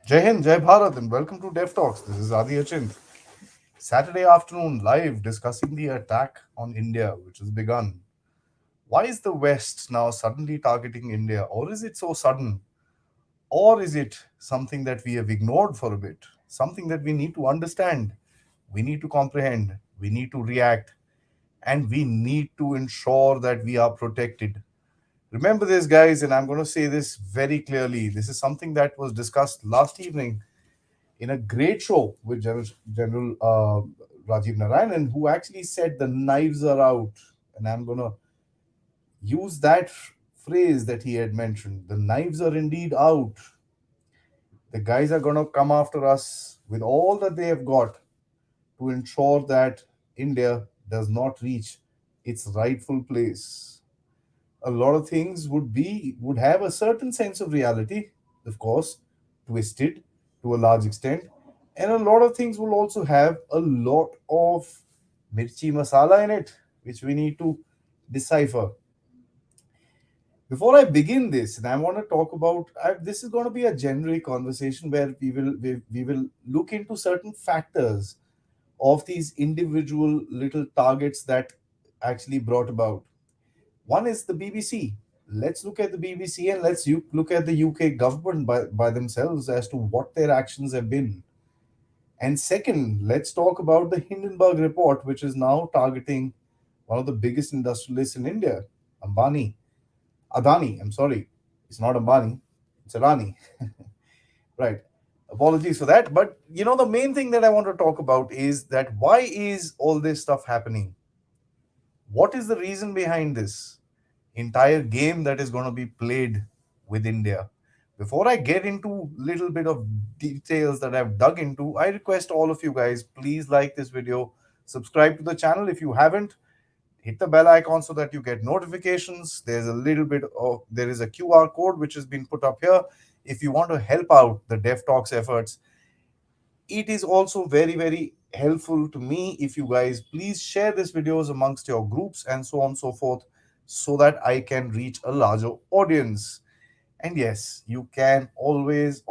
Jai Hind, Jai Bharat, and welcome to Dev Talks. This is Adi Achint. Saturday afternoon, live discussing the attack on India, which has begun. Why is the West now suddenly targeting India? Or is it so sudden? Or is it something that we have ignored for a bit? Something that we need to understand, we need to comprehend, we need to react, and we need to ensure that we are protected. Remember this, guys, and I'm going to say this very clearly. This is something that was discussed last evening in a great show with General Rajiv Narayanan, who actually said the knives are out. And I'm going to use that phrase that he had mentioned. The knives are indeed out. The guys are going to come after us with all that they have got to ensure that India does not reach its rightful place. A lot of things would have a certain sense of reality, of course, twisted to a large extent, and a lot of things will also have a lot of mirchi masala in it, which we need to decipher. Before I begin this, and I want to talk about, this is going to be a generic conversation where we will look into certain factors of these individual little targets that actually brought about. One is the BBC. Let's look at the BBC and look at the UK government by themselves as to what their actions have been. And second, let's talk about the Hindenburg Report, which is now targeting one of the biggest industrialists in India, Ambani. Adani, I'm sorry. It's not Ambani, it's Adani. Right. Apologies for that. But the main thing that I want to talk about is that why is all this stuff happening? What is the reason behind this entire game that is going to be played with India? Before I get into little bit of details that I've dug into, I request all of you guys, please like this video, subscribe to the channel if you haven't, hit the bell icon so that you get notifications. There is a QR code which has been put up here. If you want to help out the Dev Talks efforts, it is also very, very helpful to me if you guys please share these videos amongst your groups and so on and so forth, so that I can reach a larger audience. And yes, you can always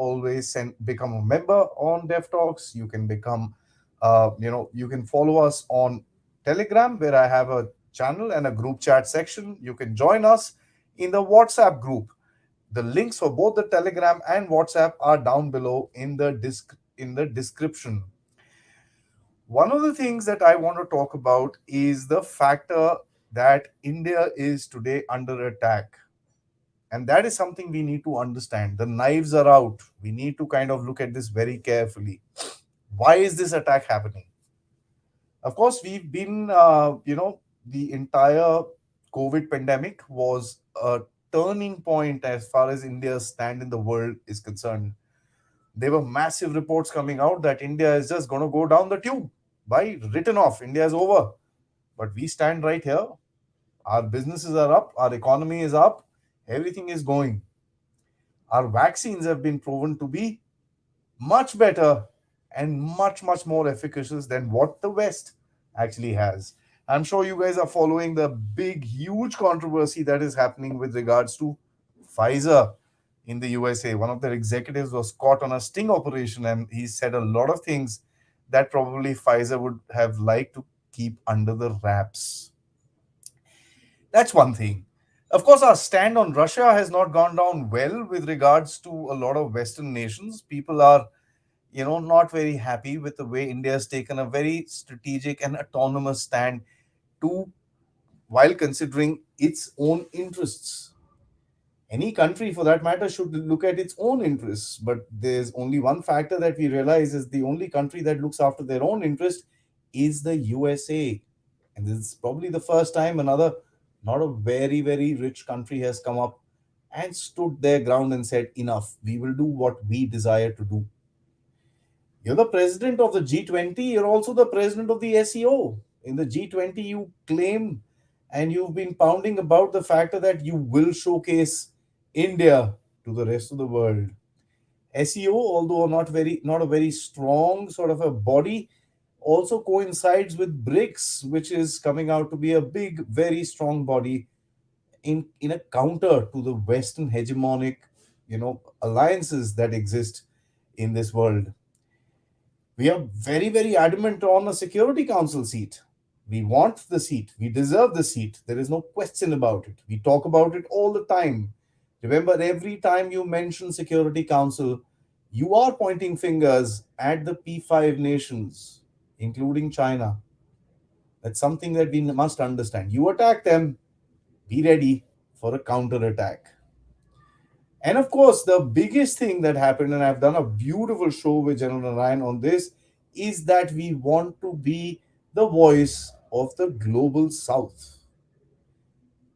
become a member on Dev Talks. You can become, you can follow us on Telegram, where I have a channel and a group chat section. You can join us in the WhatsApp group. The links for both the Telegram and WhatsApp are down below in the description. One of the things that I want to talk about is the factor that India is today under attack. And that is something we need to understand. The knives are out. We need to kind of look at this very carefully. Why is this attack happening? Of course, we've been, the entire COVID pandemic was a turning point as far as India's stand in the world is concerned. There were massive reports coming out that India is just going to go down the tube. By written off, India is over. But we stand right here. Our businesses are up, our economy is up, everything is going. Our vaccines have been proven to be much better and much more efficacious than what the West actually has. I'm sure you guys are following the big, huge controversy that is happening with regards to Pfizer in the USA. One of their executives was caught on a sting operation, and he said a lot of things that probably Pfizer would have liked to keep under the wraps. That's one thing. Of course, our stand on Russia has not gone down well with regards to a lot of Western nations. People are, not very happy with the way India has taken a very strategic and autonomous stand to while considering its own interests. Any country, for that matter, should look at its own interests. But there's only one factor that we realize is the only country that looks after their own interest is the USA. And this is probably the first time another, not a very, very rich country has come up and stood their ground and said, enough, we will do what we desire to do. You're the president of the G20, you're also the president of the SEO. In the G20, you claim and you've been pounding about the factor that you will showcase India to the rest of the world. SEO, although not a very strong sort of a body, also coincides with BRICS, which is coming out to be a big, very strong body in a counter to the Western hegemonic, alliances that exist in this world. We are very, very adamant on a Security Council seat. We want the seat. We deserve the seat. There is no question about it. We talk about it all the time. Remember, every time you mention Security Council, you are pointing fingers at the P5 nations, including China. That's something that we must understand. You attack them, be ready for a counter attack. And of course, the biggest thing that happened, and I've done a beautiful show with General Narayan on this, is that we want to be the voice of the global south.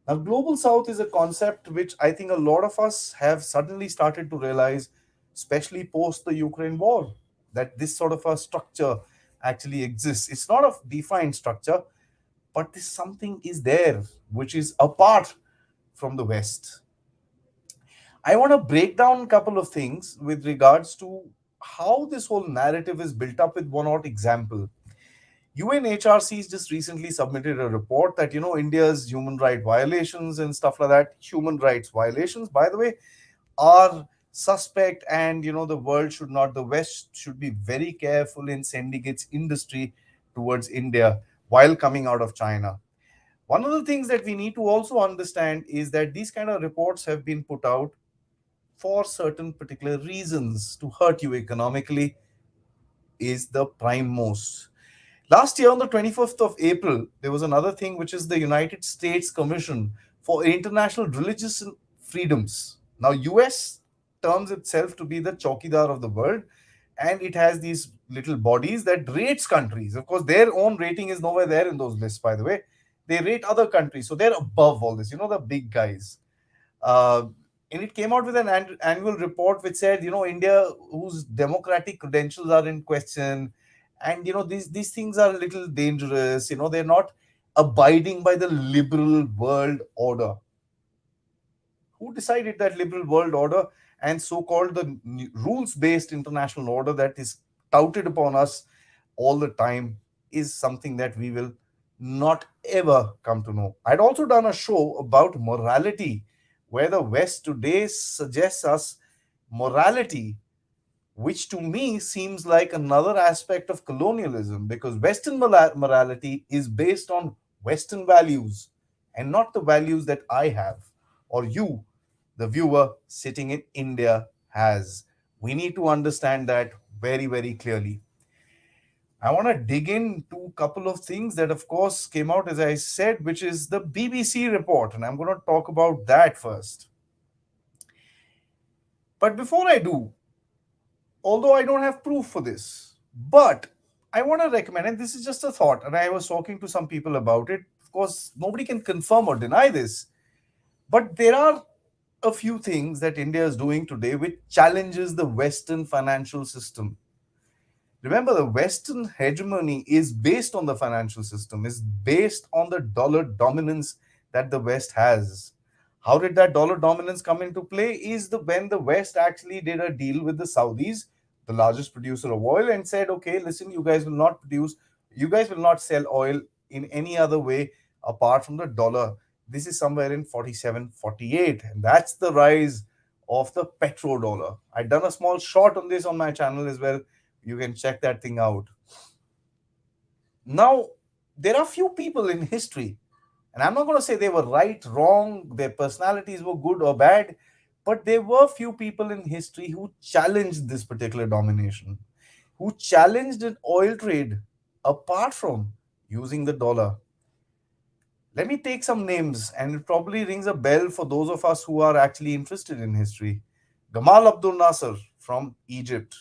Now, global south is a concept which I think a lot of us have suddenly started to realize, especially post the Ukraine war, that this sort of a structure actually exists. It's not a defined structure, but this something is there which is apart from the West. I want to break down a couple of things with regards to how this whole narrative is built up with one odd example. UNHRC's just recently submitted a report that, India's human right violations and stuff like that, human rights violations, by the way, are suspect, and, the West should be very careful in sending its industry towards India while coming out of China. One of the things that we need to also understand is that these kind of reports have been put out for certain particular reasons to hurt you economically is the prime most. Last year, on the 25th of April, there was another thing, which is the United States Commission for International Religious Freedoms. Now, US terms itself to be the Chowkidar of the world, and it has these little bodies that rates countries. Of course, their own rating is nowhere there in those lists, by the way. They rate other countries, so they're above all this, the big guys. Uh, and it came out with an annual report which said, India, whose democratic credentials are in question, and these things are a little dangerous. They're not abiding by the liberal world order. Who decided that liberal world order and so-called the rules-based international order that is touted upon us all the time is something that we will not ever come to know. I'd also done a show about morality, where the West today suggests us morality, which to me seems like another aspect of colonialism, because Western morality is based on Western values and not the values that I have or you, the viewer sitting in India, has. We need to understand that very, very clearly. I want to dig into a couple of things that, of course, came out, as I said, which is the BBC report. And I'm going to talk about that first. But before I do, although I don't have proof for this, but I want to recommend, and this is just a thought, and I was talking to some people about it. Of course, nobody can confirm or deny this, but there are a few things that India is doing today which challenges the Western financial system. Remember, the Western hegemony is based on the financial system, is based on the dollar dominance that the West has. How did that dollar dominance come into play? Is the when the West actually did a deal with the Saudis, the largest producer of oil, and said, okay, listen, you guys will not sell oil in any other way apart from the dollar. This is somewhere in 47, 48, and that's the rise of the petrodollar. I've done a small short on this on my channel as well. You can check that thing out. Now, there are few people in history, and I'm not going to say they were right, wrong, their personalities were good or bad, but there were few people in history who challenged this particular domination, who challenged an oil trade apart from using the dollar. Let me take some names, and it probably rings a bell for those of us who are actually interested in history. Gamal Abdul Nasser from Egypt.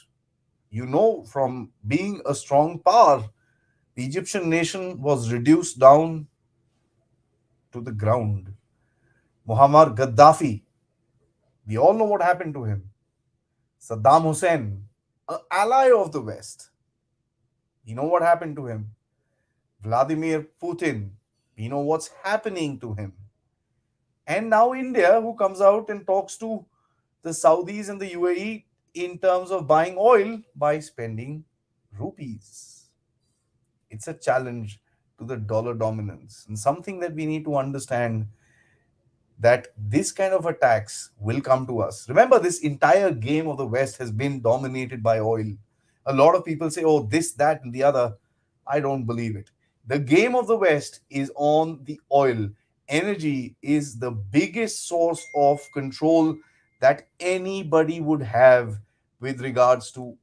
From being a strong power, the Egyptian nation was reduced down to the ground. Muammar Gaddafi, we all know what happened to him. Saddam Hussein, an ally of the West, we know what happened to him. Vladimir Putin, we know what's happening to him. And now India, who comes out and talks to the Saudis and the UAE in terms of buying oil by spending rupees. It's a challenge to the dollar dominance, and something that we need to understand. that this kind of attacks will come to us. Remember, this entire game of the West has been dominated by oil. A lot of people say, oh, this, that, and the other. I don't believe it. The game of the West is on the oil. Energy is the biggest source of control that anybody would have with regards to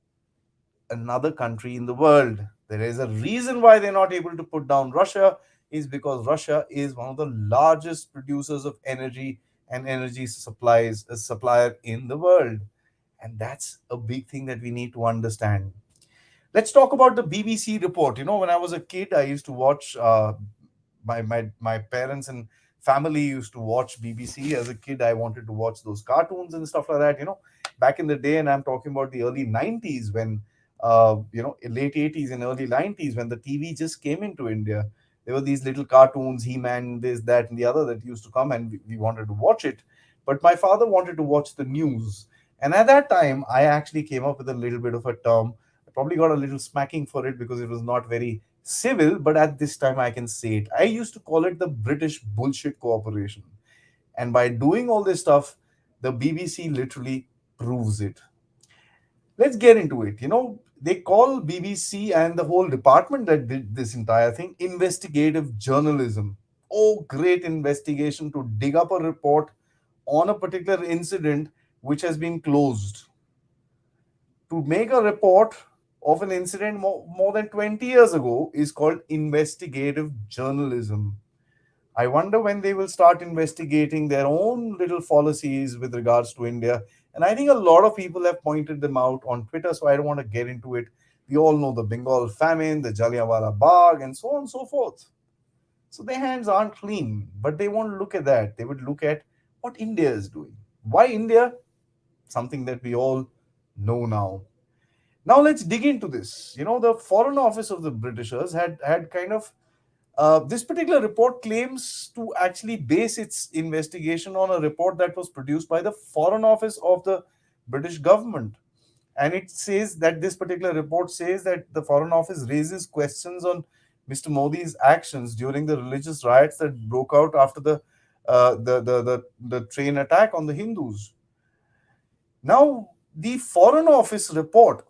another country in the world. There is a reason why they're not able to put down Russia, is because Russia is one of the largest producers of energy and energy supplies a supplier in the world. And that's a big thing that we need to understand. Let's talk about the BBC report. When I was a kid, I used to watch my parents and family used to watch BBC. As a kid, I wanted to watch those cartoons and stuff like that. Back in the day, and I'm talking about the early '90s when, late '80s and early '90s when the TV just came into India. There were these little cartoons, He-Man, this, that, and the other that used to come, and we wanted to watch it. But my father wanted to watch the news, and at that time, I actually came up with a little bit of a term. I probably got a little smacking for it because it was not very civil, but at this time I can say it. I used to call it the British Bullshit Cooperation. And by doing all this stuff, the BBC literally proves it. Let's get into it. They call BBC and the whole department that did this entire thing investigative journalism. Oh, great investigation to dig up a report on a particular incident which has been closed. To make a report of an incident more than 20 years ago is called investigative journalism. I wonder when they will start investigating their own little policies with regards to India. And I think a lot of people have pointed them out on Twitter, so I don't want to get into it. We all know the Bengal famine, the Jallianwala Bagh, and so on and so forth. So their hands aren't clean, but they won't look at that. They would look at what India is doing. Why India? Something that we all know now. Now let's dig into this. The Foreign Office of the Britishers had kind of this particular report claims to actually base its investigation on a report that was produced by the Foreign Office of the British government. And it says that this particular report says that the Foreign Office raises questions on Mr. Modi's actions during the religious riots that broke out after the train attack on the Hindus. Now, the Foreign Office report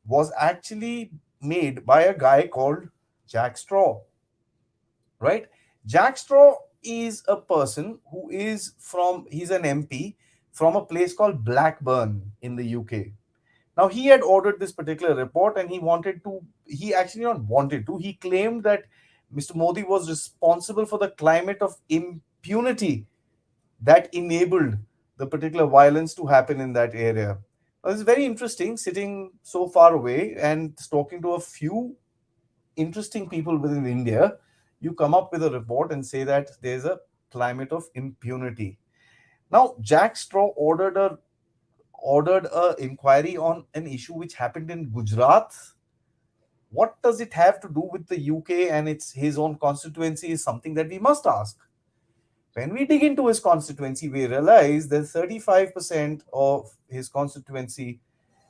was actually made by a guy called Jack Straw, right? Jack Straw is a person who he's an MP from a place called Blackburn in the UK. Now, he had ordered this particular report and he actually not wanted to, he claimed that Mr. Modi was responsible for the climate of impunity that enabled the particular violence to happen in that area. Now, it's very interesting sitting so far away and talking to a few interesting people within India. You come up with a report and say that there's a climate of impunity. Now, Jack Straw ordered a inquiry on an issue which happened in Gujarat. What does it have to do with the UK and its his own constituency is something that we must ask. When we dig into his constituency, we realize that 35% of his constituency,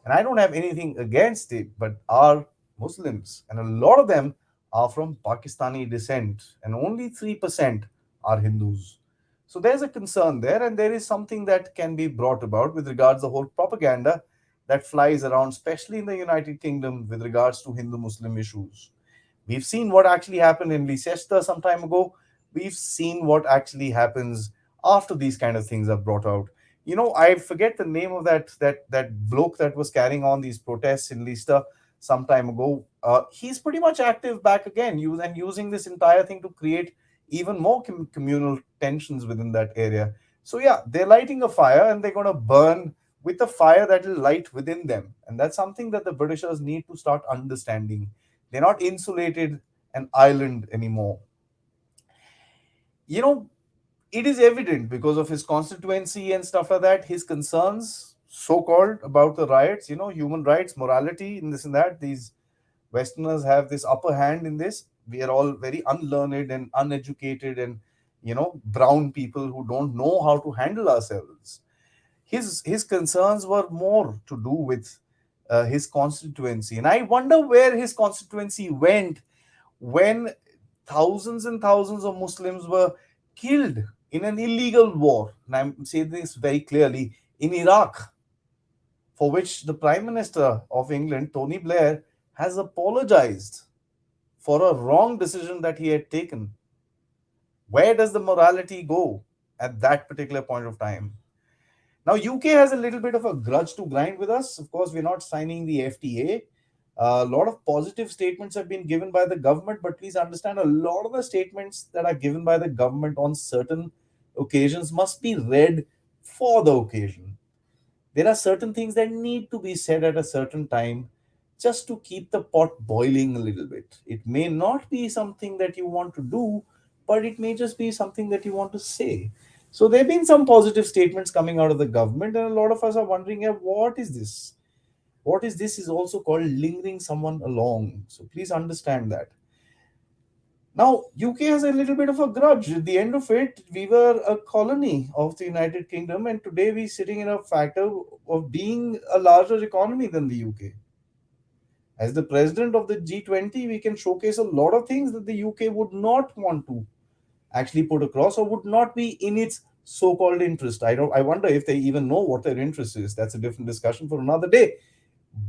and I don't have anything against it, but are Muslims, and a lot of them are from Pakistani descent, and only 3% are Hindus. So there's a concern there, and there is something that can be brought about with regards to the whole propaganda that flies around, especially in the United Kingdom, with regards to Hindu Muslim issues. We've seen what actually happened in Leicester some time ago. We've seen what actually happens after these kind of things are brought out. I forget the name of that bloke that was carrying on these protests in Leicester some time ago. He's pretty much active back again, using this entire thing to create even more communal tensions within that area. So yeah, they're lighting a fire and they're going to burn with a fire that will light within them, and that's something that the Britishers need to start understanding. They're not insulated an island anymore. You know, it is evident because of his constituency and stuff like that, his concerns, so called, about the riots, human rights, morality, and this and that. These Westerners have this upper hand in this. We are all very unlearned and uneducated and, brown people who don't know how to handle ourselves. His concerns were more to do with his constituency. And I wonder where his constituency went when thousands and thousands of Muslims were killed in an illegal war, and I'm saying this very clearly, in Iraq, for which the Prime Minister of England, Tony Blair, has apologized for a wrong decision that he had taken. Where does the morality go at that particular point of time? Now, UK has a little bit of a grudge to grind with us. Of course, we're not signing the FTA. A lot of positive statements have been given by the government, but please understand a lot of the statements that are given by the government on certain occasions must be read for the occasion. There are certain things that need to be said at a certain time just to keep the pot boiling a little bit. It may not be something that you want to do, but it may just be something that you want to say. So there have been some positive statements coming out of the government, and a lot of us are wondering, yeah, what is this? What is this is also called lingering someone along. So please understand that. Now, UK has a little bit of a grudge. At the end of it, we were a colony of the United Kingdom, and today we're sitting in a factor of being a larger economy than the UK. As the president of the G20, we can showcase a lot of things that the UK would not want to actually put across or would not be in its so-called interest. I wonder if they even know what their interest is. That's a different discussion for another day.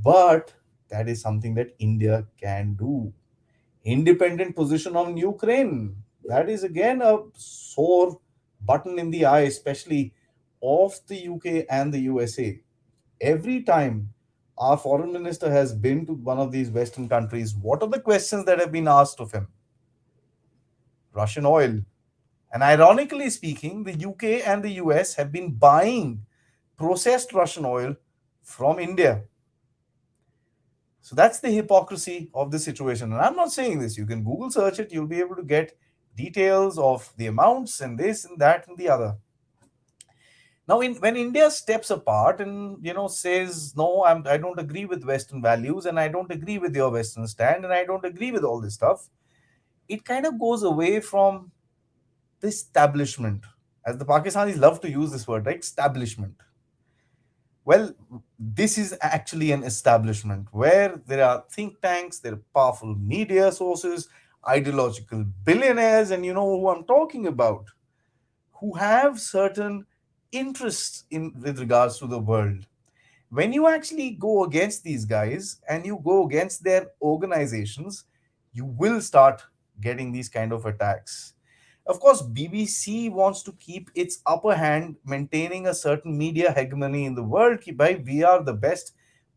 But that is something that India can do. Independent position on Ukraine. That is again a sore button in the eye, especially of the UK and the USA. Every time our foreign minister has been to one of these Western countries, what are the questions that have been asked of him? Russian oil. And ironically speaking, the UK and the US have been buying processed Russian oil from India. So that's the hypocrisy of the situation. And I'm not saying this. You can Google search it. You'll be able to get details of the amounts and this and that and the other. Now, when India steps apart and says no, I don't agree with Western values and I don't agree with your Western stand and I don't agree with all this stuff, it kind of goes away from the establishment, as the Pakistanis love to use this word, right? Establishment. Well, this is actually an establishment where there are think tanks, there are powerful media sources, ideological billionaires, and you know who I'm talking about, who have certain interests in with regards to the world. When you actually go against these guys and you go against their organizations, you will start getting these kind of attacks. Of course, BBC wants to keep its upper hand, maintaining a certain media hegemony in the world. By we are the best,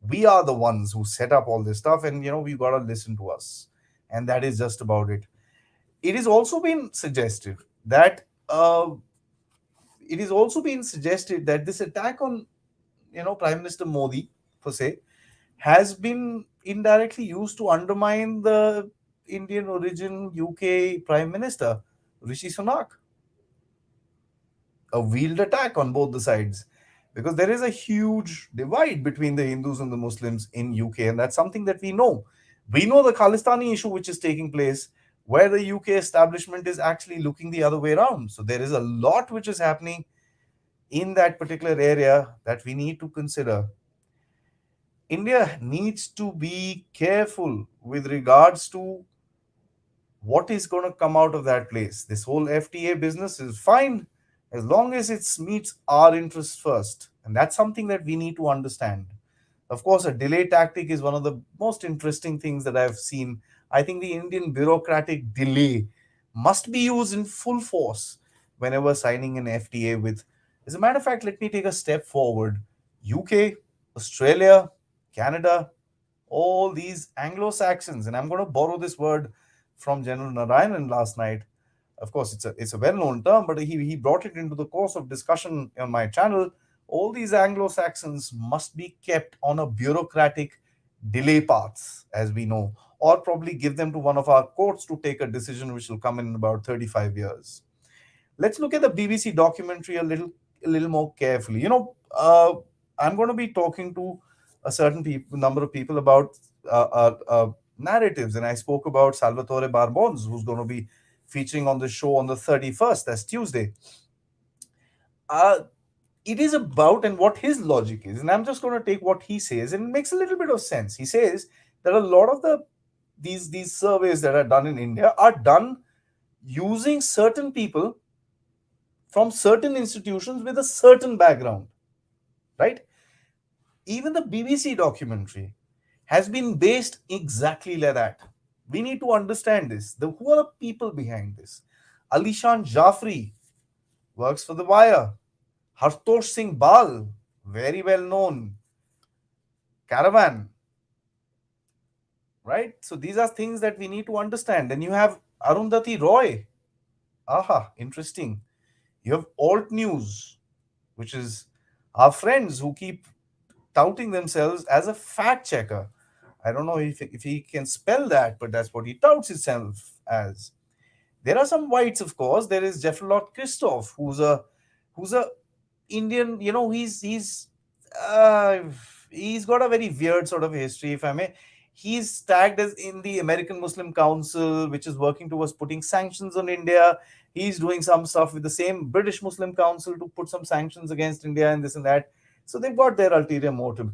we are the ones who set up all this stuff, and we got to listen to us, and that is just about it. It is also been suggested that this attack on Prime Minister Modi, per se, has been indirectly used to undermine the Indian origin UK Prime Minister Rishi Sunak. A wheeled attack on both the sides, because there is a huge divide between the Hindus and the Muslims in UK, and that's something that we know. We know the Khalistani issue which is taking place, where the UK establishment is actually looking the other way around. So there is a lot which is happening in that particular area that we need to consider. India needs to be careful with regards to what is going to come out of that place. This whole FTA business is fine as long as it meets our interests first. And that's something that we need to understand. Of course, a delay tactic is one of the most interesting things that I've seen. I think the Indian bureaucratic delay must be used in full force whenever signing an FTA with. As a matter of fact, let me take a step forward. UK, Australia, Canada, all these Anglo-Saxons, and I'm going to borrow this word from General Narayanan last night. Of course, it's a well-known term, but he brought it into the course of discussion on my channel. All these Anglo-Saxons must be kept on a bureaucratic delay path, as we know, or probably give them to one of our courts to take a decision which will come in about 35 years. Let's look at the BBC documentary a little more carefully. I'm going to be talking to a certain number of people about narratives, and I spoke about Salvatore Barbons, who's going to be featuring on the show on the 31st. That's Tuesday. Uh, it is about and what his logic is, and I'm just going to take what he says, and it makes a little bit of sense. He says that a lot of these surveys that are done in India are done using certain people from certain institutions with a certain background, right? Even the BBC documentary has been based exactly like that. We need to understand this. Who are the people behind this? Alishan Jafri works for The Wire. Hartosh Singh Bal, very well known. Caravan, right? So these are things that we need to understand. Then you have Arundhati Roy. Aha, interesting. You have Alt News, which is our friends who keep touting themselves as a fact checker. I don't know if he can spell that, but that's what he touts himself as. There are some whites, of course. There is Jeffrelot Christoph, who's a Indian. Uh, he's got a very weird sort of history, if I may. He's tagged as in the American Muslim Council, which is working towards putting sanctions on India. He's doing some stuff with the same British Muslim Council to put some sanctions against India and this and that. So they've got their ulterior motive.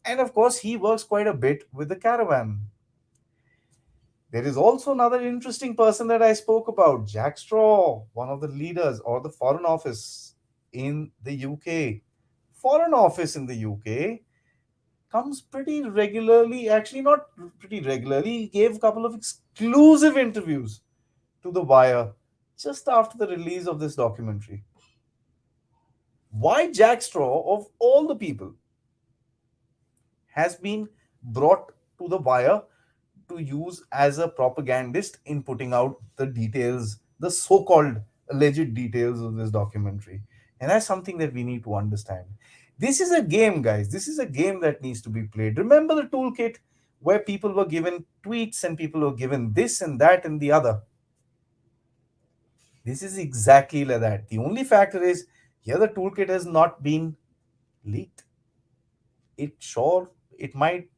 And of course, he works quite a bit with the caravan. There is also another interesting person that I spoke about, Jack Straw, one of the leaders or the Foreign Office in the UK. Foreign Office in the UK comes pretty regularly, actually, not pretty regularly. He gave a couple of exclusive interviews to The Wire just after the release of this documentary. Why Jack Straw, of all the people, has been brought to The Wire to use as a propagandist in putting out the details, the so called alleged details of this documentary. And that's something that we need to understand. This is a game, guys. This is a game that needs to be played. Remember the toolkit where people were given tweets and people were given this and that and the other. This is exactly like that. The only factor is here the toolkit has not been leaked. It might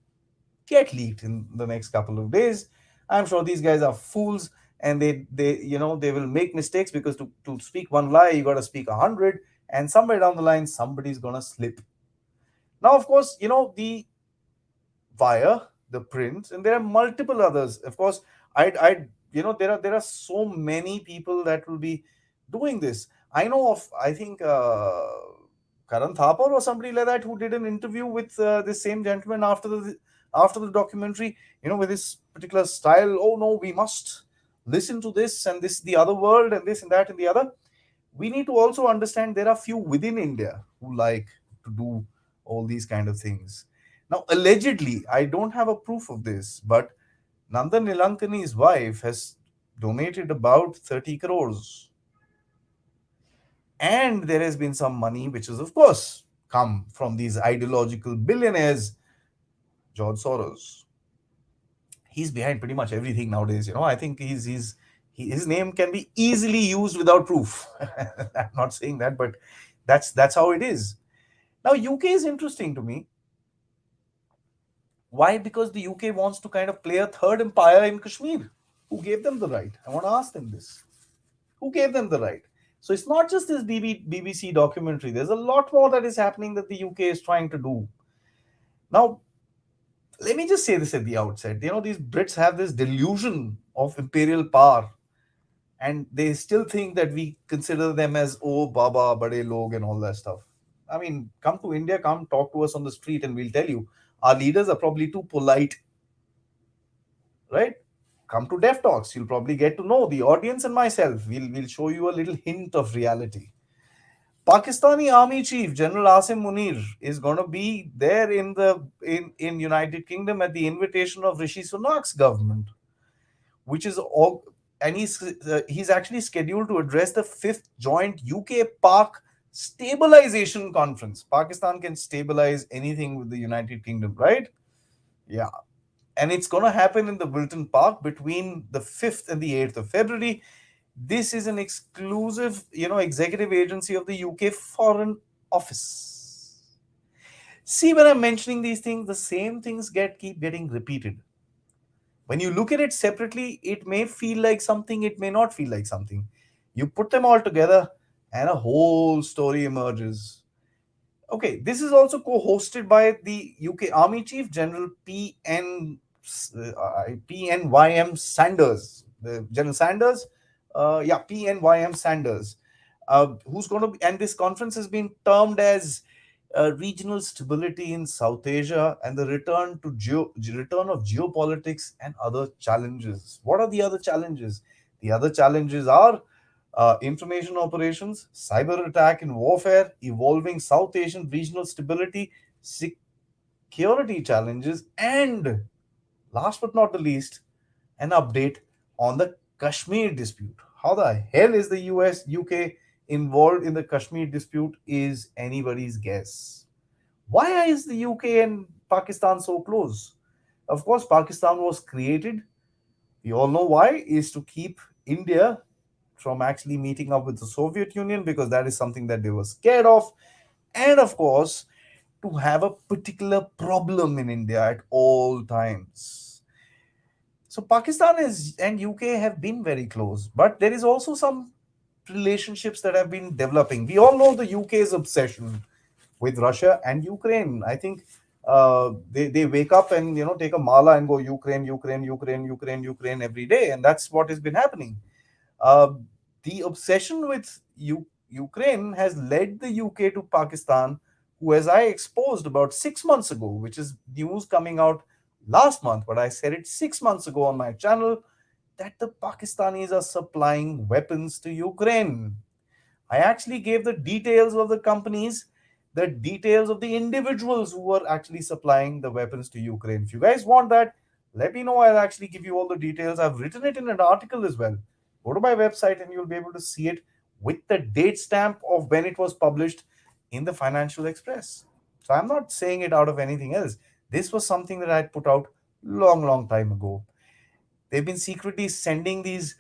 get leaked in the next couple of days. I'm sure these guys are fools and they will make mistakes because to speak one lie, you got to speak 100, and somewhere down the line, somebody's going to slip. Now, of course, the Wire, the print, and there are multiple others. Of course, there are so many people that will be doing this. I know of, I think, Karan Thapar or somebody like that who did an interview with this same gentleman after the documentary, with this particular style. Oh no, we must listen to this and this, the other world, and this and that and the other. We need to also understand there are few within India who like to do all these kind of things. Now, allegedly, I don't have a proof of this, but Nandan Nilankani's wife has donated about 30 crores. And there has been some money, which has, of course, come from these ideological billionaires, George Soros. He's behind pretty much everything nowadays. I think his name can be easily used without proof. I'm not saying that, but that's how it is. Now, UK is interesting to me. Why? Because the UK wants to kind of play a third empire in Kashmir. Who gave them the right? I want to ask them this. Who gave them the right? So it's not just this BBC documentary. There's a lot more that is happening that the UK is trying to do. Now, let me just say this at the outset. These Brits have this delusion of imperial power, and they still think that we consider them as, oh, Baba, Bade Log, and all that stuff. I mean, come to India, come talk to us on the street, and we'll tell you our leaders are probably too polite, right? Come to Deaf Talks, you'll probably get to know the audience and myself. We'll show you a little hint of reality. Pakistani Army Chief General Asim Munir is going to be there in United Kingdom at the invitation of Rishi Sunak's government, which is all, and he's actually scheduled to address the fifth joint UK-Pak stabilization conference. Pakistan can stabilize anything with the United Kingdom, right? Yeah, and it's going to happen in the Wilton Park between the 5th and the 8th of February. This is an exclusive, executive agency of the UK Foreign Office. See, when I'm mentioning these things, the same things keep getting repeated. When you look at it separately, it may feel like something, it may not feel like something. You put them all together, and a whole story emerges. Okay, this is also co-hosted by the UK Army Chief General PNYM Sanders. General Sanders, PNYM Sanders. who's going to be, and this conference has been termed as regional stability in South Asia and the return of geopolitics and other challenges. What are the other challenges? The other challenges are information operations, cyber attack and warfare, evolving South Asian regional stability, security challenges, and last but not the least, an update on the Kashmir dispute. How the hell is the US, UK involved in the Kashmir dispute is anybody's guess. Why is the UK and Pakistan so close? Of course, Pakistan was created, we all know why, is to keep India from actually meeting up with the Soviet Union because that is something that they were scared of. And of course, to have a particular problem in India at all times. So Pakistan is and UK have been very close, but there is also some relationships that have been developing. We all know the UK's obsession with Russia and Ukraine. I think they wake up and take a mala and go Ukraine, Ukraine, Ukraine, Ukraine, Ukraine every day, and that's what has been happening. Uh, the obsession with Ukraine has led the UK to Pakistan, who, as I exposed about 6 months ago, which is news coming out last month, but I said it 6 months ago on my channel, that the Pakistanis are supplying weapons to Ukraine. I actually gave the details of the companies, the details of the individuals who were actually supplying the weapons to Ukraine. If you guys want that, let me know. I'll actually give you all the details. I've written it in an article as well. Go to my website and you'll be able to see it with the date stamp of when it was published in the Financial Express. So I'm not saying it out of anything else. This was something that I had put out long, long time ago. They've been secretly sending these,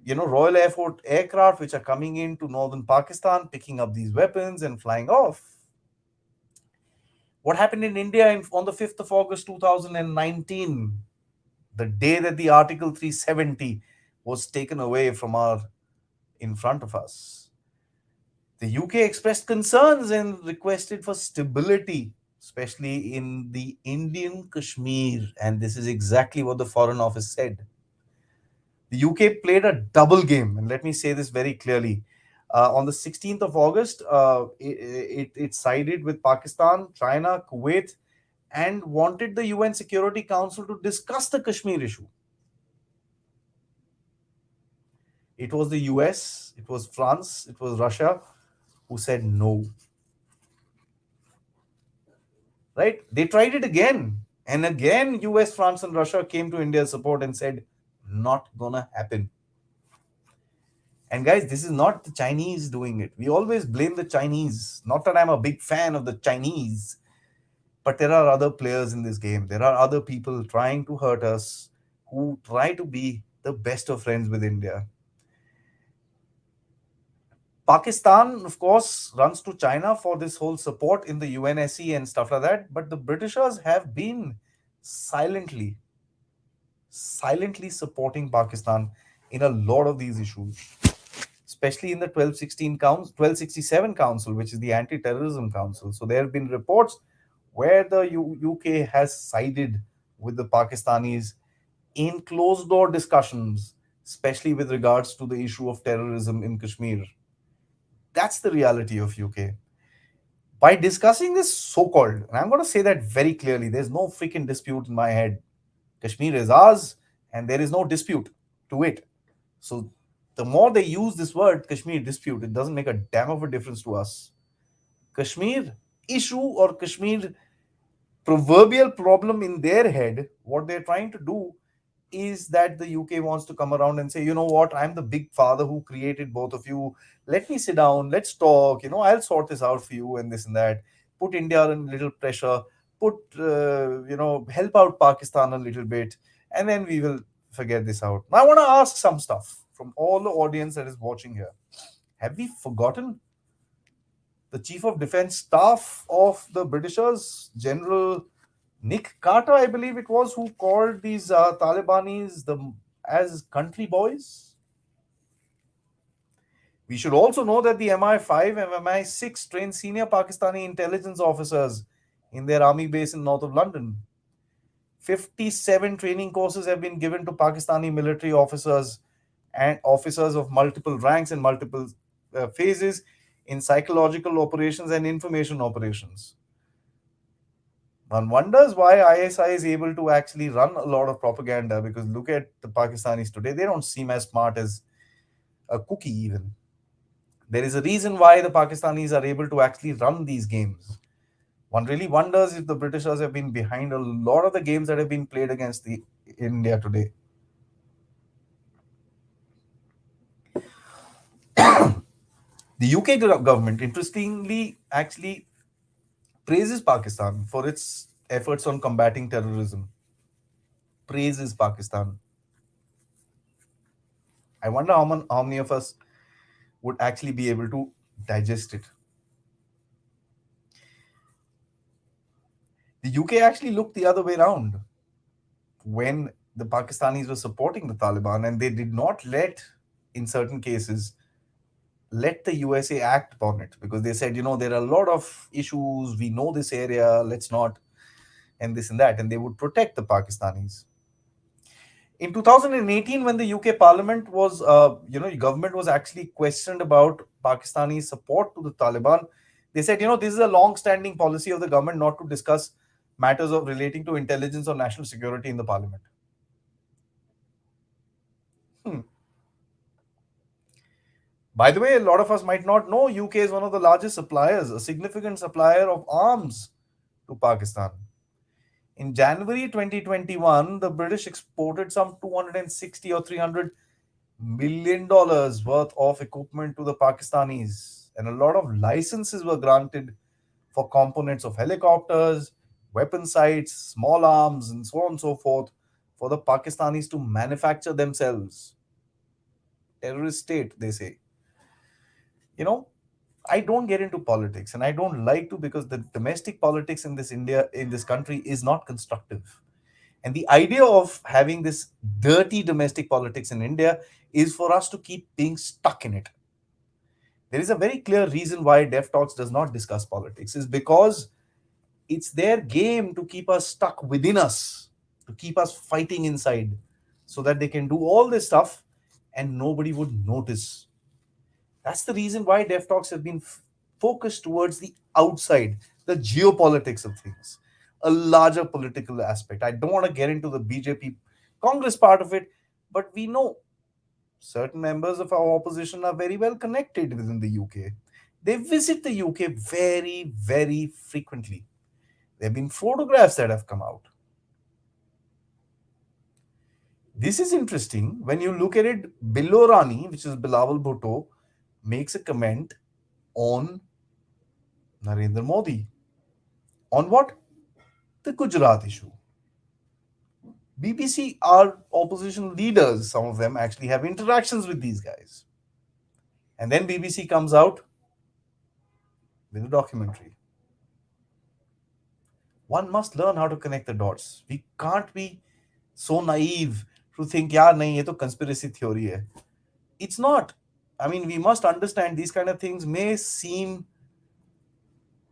Royal Air Force aircraft which are coming into northern Pakistan, picking up these weapons and flying off. What happened in India on the 5th of August 2019, the day that the Article 370 was taken away from our in front of us? The UK expressed concerns and requested for stability, especially in the Indian Kashmir. And this is exactly what the Foreign Office said. The UK played a double game, and let me say this very clearly. On the 16th of August, it sided with Pakistan, China, Kuwait, and wanted the UN Security Council to discuss the Kashmir issue. It was the US, it was France, it was Russia who said no. Right? They tried it again. And again, US, France, and Russia came to India's support and said, not gonna happen. And guys, this is not the Chinese doing it. We always blame the Chinese. Not that I'm a big fan of the Chinese, but there are other players in this game. There are other people trying to hurt us who try to be the best of friends with India. Pakistan, of course, runs to China for this whole support in the UNSC and stuff like that. But the Britishers have been silently supporting Pakistan in a lot of these issues, especially in the 1267 Council, which is the Anti-Terrorism Council. So there have been reports where the UK has sided with the Pakistanis in closed-door discussions, especially with regards to the issue of terrorism in Kashmir. That's the reality of UK. By discussing this so-called, and I'm going to say that very clearly, there's no freaking dispute in my head. Kashmir is ours, and there is no dispute to it. So the more they use this word, Kashmir dispute, it doesn't make a damn of a difference to us. Kashmir issue or Kashmir proverbial problem in their head, what they're trying to do is that the UK wants to come around and say, you know what, I'm the big father who created both of you. Let me sit down, let's talk, I'll sort this out for you and this and that. Put India in a little pressure, help out Pakistan a little bit, and then we will figure this out. Now, I want to ask some stuff from all the audience that is watching here. Have we forgotten the Chief of Defense Staff of the Britishers, General Nick Carter, I believe it was, who called these Talibanis as country boys? We should also know that the MI5 and MI6 trained senior Pakistani intelligence officers in their army base in north of London. 57 training courses have been given to Pakistani military officers and officers of multiple ranks and multiple phases in psychological operations and information operations. One wonders why ISI is able to actually run a lot of propaganda, because look at the Pakistanis today, they don't seem as smart as a cookie, even. There is a reason why the Pakistanis are able to actually run these games. One really wonders if the Britishers have been behind a lot of the games that have been played against the India today. The UK government, interestingly, actually praises Pakistan for its efforts on combating terrorism. Praises Pakistan. I wonder how many of us would actually be able to digest it. The UK actually looked the other way around when the Pakistanis were supporting the Taliban, and they did not in certain cases, let the USA act upon it, because they said, there are a lot of issues. We know this area. Let's not, and this and that. And they would protect the Pakistanis. In 2018, when the UK Parliament was, government was actually questioned about Pakistani support to the Taliban, they said, this is a long-standing policy of the government not to discuss matters of relating to intelligence or national security in the Parliament. Hmm. By the way, a lot of us might not know UK is one of the largest suppliers, a significant supplier of arms to Pakistan. In January 2021, the British exported some 260 or $300 million worth of equipment to the Pakistanis, and a lot of licenses were granted for components of helicopters, weapon sights, small arms, and so on and so forth for the Pakistanis to manufacture themselves. Terrorist state, they say. You know, I don't get into politics, and I don't like to, because the domestic politics in this country is not constructive. And the idea of having this dirty domestic politics in India is for us to keep being stuck in it. There is a very clear reason why Dev Talks does not discuss politics, is because it's their game to keep us stuck within us, to keep us fighting inside, so that they can do all this stuff and nobody would notice. That's the reason why Dev Talks have been focused towards the outside, the geopolitics of things, a larger political aspect. I don't want to get into the BJP Congress part of it, but we know certain members of our opposition are very well connected within the UK. They visit the UK very, very frequently. There have been photographs that have come out. This is interesting. When you look at it, Bilorani, which is Bilawal Bhutto, makes a comment on Narendra Modi. On what? The Gujarat issue. BBC, our opposition leaders, some of them actually have interactions with these guys. And then BBC comes out with a documentary. One must learn how to connect the dots. We can't be so naive to think, yeah, nahi, ye to conspiracy theory hai. It's not. I mean, we must understand these kind of things may seem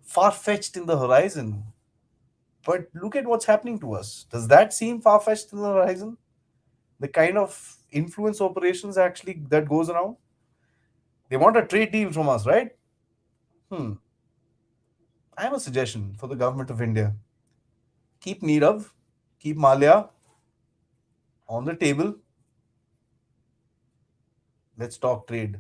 far-fetched in the horizon, but look at what's happening to us. Does that seem far-fetched in the horizon? The kind of influence operations actually that goes around? They want a trade deal from us, right? Hmm. I have a suggestion for the government of India. Keep Nirav, keep Malia on the table. Let's talk trade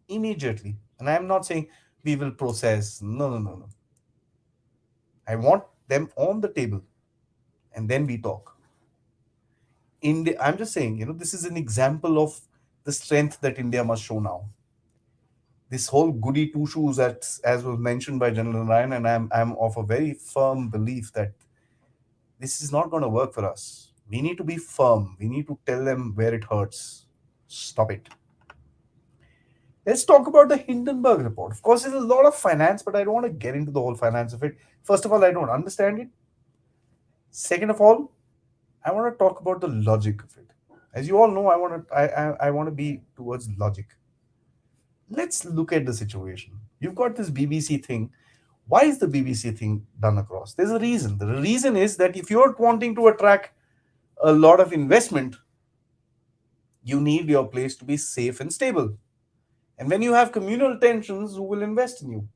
immediately. And I'm not saying we will process. No, no, no, no. I want them on the table, and then we talk. India, I'm just saying, this is an example of the strength that India must show now. This whole goody two shoes, as was mentioned by General Ryan, and I'm of a very firm belief that this is not going to work for us. We need to be firm. We need to tell them where it hurts. Stop it. Let's talk about the Hindenburg Report. Of course, there's a lot of finance, but I don't want to get into the whole finance of it. First of all, I don't understand it. Second of all, I want to talk about the logic of it. As you all know, I want to be towards logic. Let's look at the situation. You've got this BBC thing. Why is the BBC thing done across? There's a reason. The reason is that if you're wanting to attract a lot of investment, You need your place to be safe and stable. And when you have communal tensions, who will invest in you?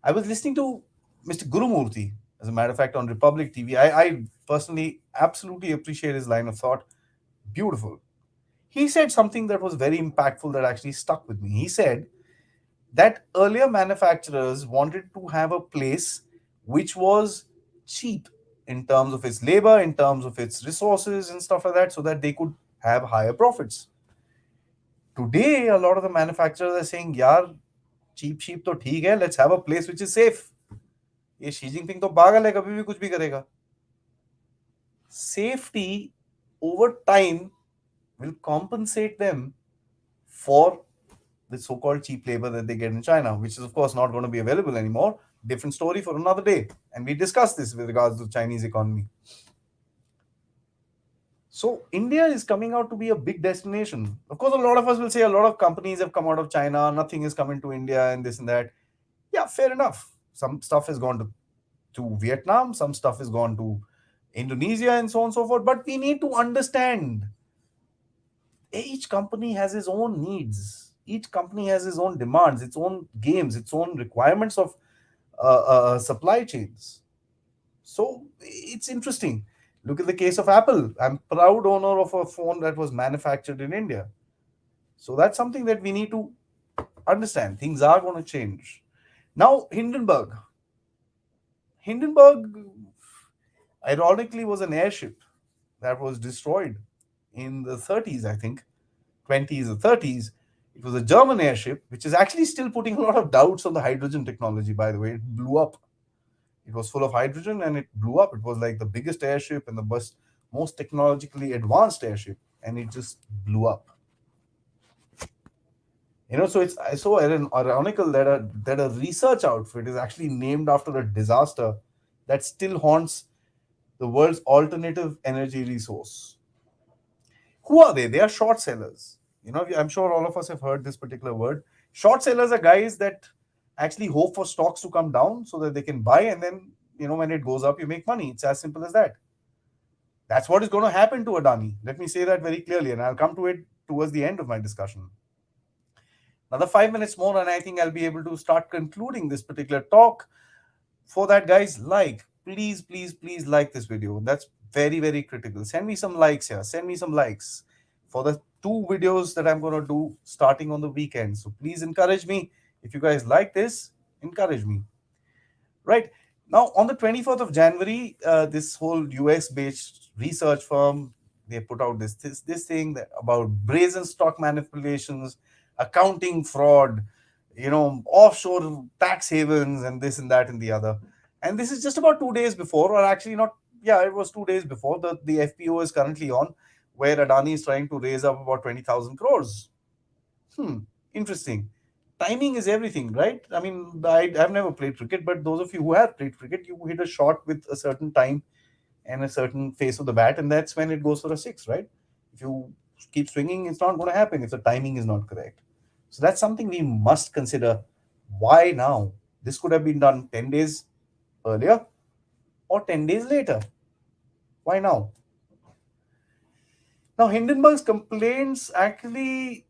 I was listening to Mr. Gurumurthy, as a matter of fact, on Republic TV. I personally absolutely appreciate his line of thought. Beautiful. He said something that was very impactful that actually stuck with me. He said that earlier manufacturers wanted to have a place which was cheap in terms of its labor, in terms of its resources and stuff like that, so that they could have higher profits. Today, a lot of the manufacturers are saying, यार cheap तो ठीक है, let's have a place which is safe. ये Xi Jinping तो पागल है, कभी भी कुछ भी करेगा. Safety over time will compensate them for the so-called cheap labor that they get in China, which is of course not going to be available anymore. Different story for another day. And we discussed this with regards to the Chinese economy. So India is coming out to be a big destination. Of course, a lot of us will say a lot of companies have come out of China, nothing is coming to India and this and that. Yeah, fair enough. Some stuff has gone to Vietnam, some stuff has gone to Indonesia and so on and so forth. But we need to understand each company has its own needs. Each company has its own demands, its own games, its own requirements of supply chains. So it's interesting. Look at the case of Apple. I'm proud owner of a phone that was manufactured in India. So that's something that we need to understand. Things are going to change. Now, Hindenburg. Hindenburg, ironically, was an airship that was destroyed in the 30s, I think, 20s or 30s. It was a German airship, which is actually still putting a lot of doubts on the hydrogen technology, by the way. It blew up. It was full of hydrogen and it blew up. It was like the biggest airship and the most technologically advanced airship, and it just blew up. So it's so ironical that a research outfit is actually named after a disaster that still haunts the world's alternative energy resource. Who are they? They are short sellers. I'm sure all of us have heard this particular word. Short sellers are guys that actually hope for stocks to come down so that they can buy, and then when it goes up, you make money. It's as simple as that. That's what is going to happen to Adani. Let me say that very clearly, and I'll come to it towards the end of my discussion. Another 5 minutes more, and I think I'll be able to start concluding this particular talk. For that, guys, please like this video. That's very, very critical. Send me some likes here. Send me some likes for the 2 videos that I'm going to do starting on the weekend. So please encourage me. If you guys like this, encourage me. Right. Now, on the 24th of January, this whole US-based research firm, they put out this thing about brazen stock manipulations, accounting fraud, offshore tax havens, and this and that and the other. And this is just about 2 days before, or actually not. Yeah, it was 2 days before the FPO is currently on, where Adani is trying to raise up about 20,000 crores. Interesting. Timing is everything, right? I mean, I've never played cricket, but those of you who have played cricket, you hit a shot with a certain time and a certain face of the bat, and that's when it goes for a six, right? If you keep swinging, it's not going to happen if the timing is not correct. So that's something we must consider. Why now? This could have been done 10 days earlier or 10 days later. Why now? Now, Hindenburg's complaints actually,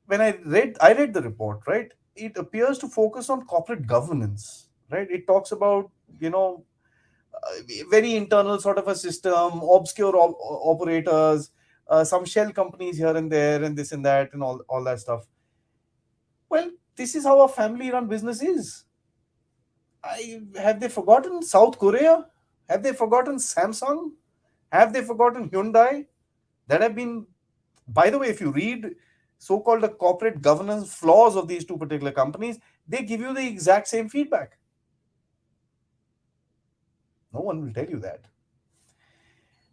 when I read the report, right, it appears to focus on corporate governance, right? It talks about, very internal sort of a system, obscure operators, some shell companies here and there, and this and that, and all that stuff. Well, this is how a family-run business is. Have they forgotten South Korea? Have they forgotten Samsung? Have they forgotten Hyundai? That have been, by the way, if you read so-called the corporate governance flaws of these two particular companies, they give you the exact same feedback. No one will tell you that.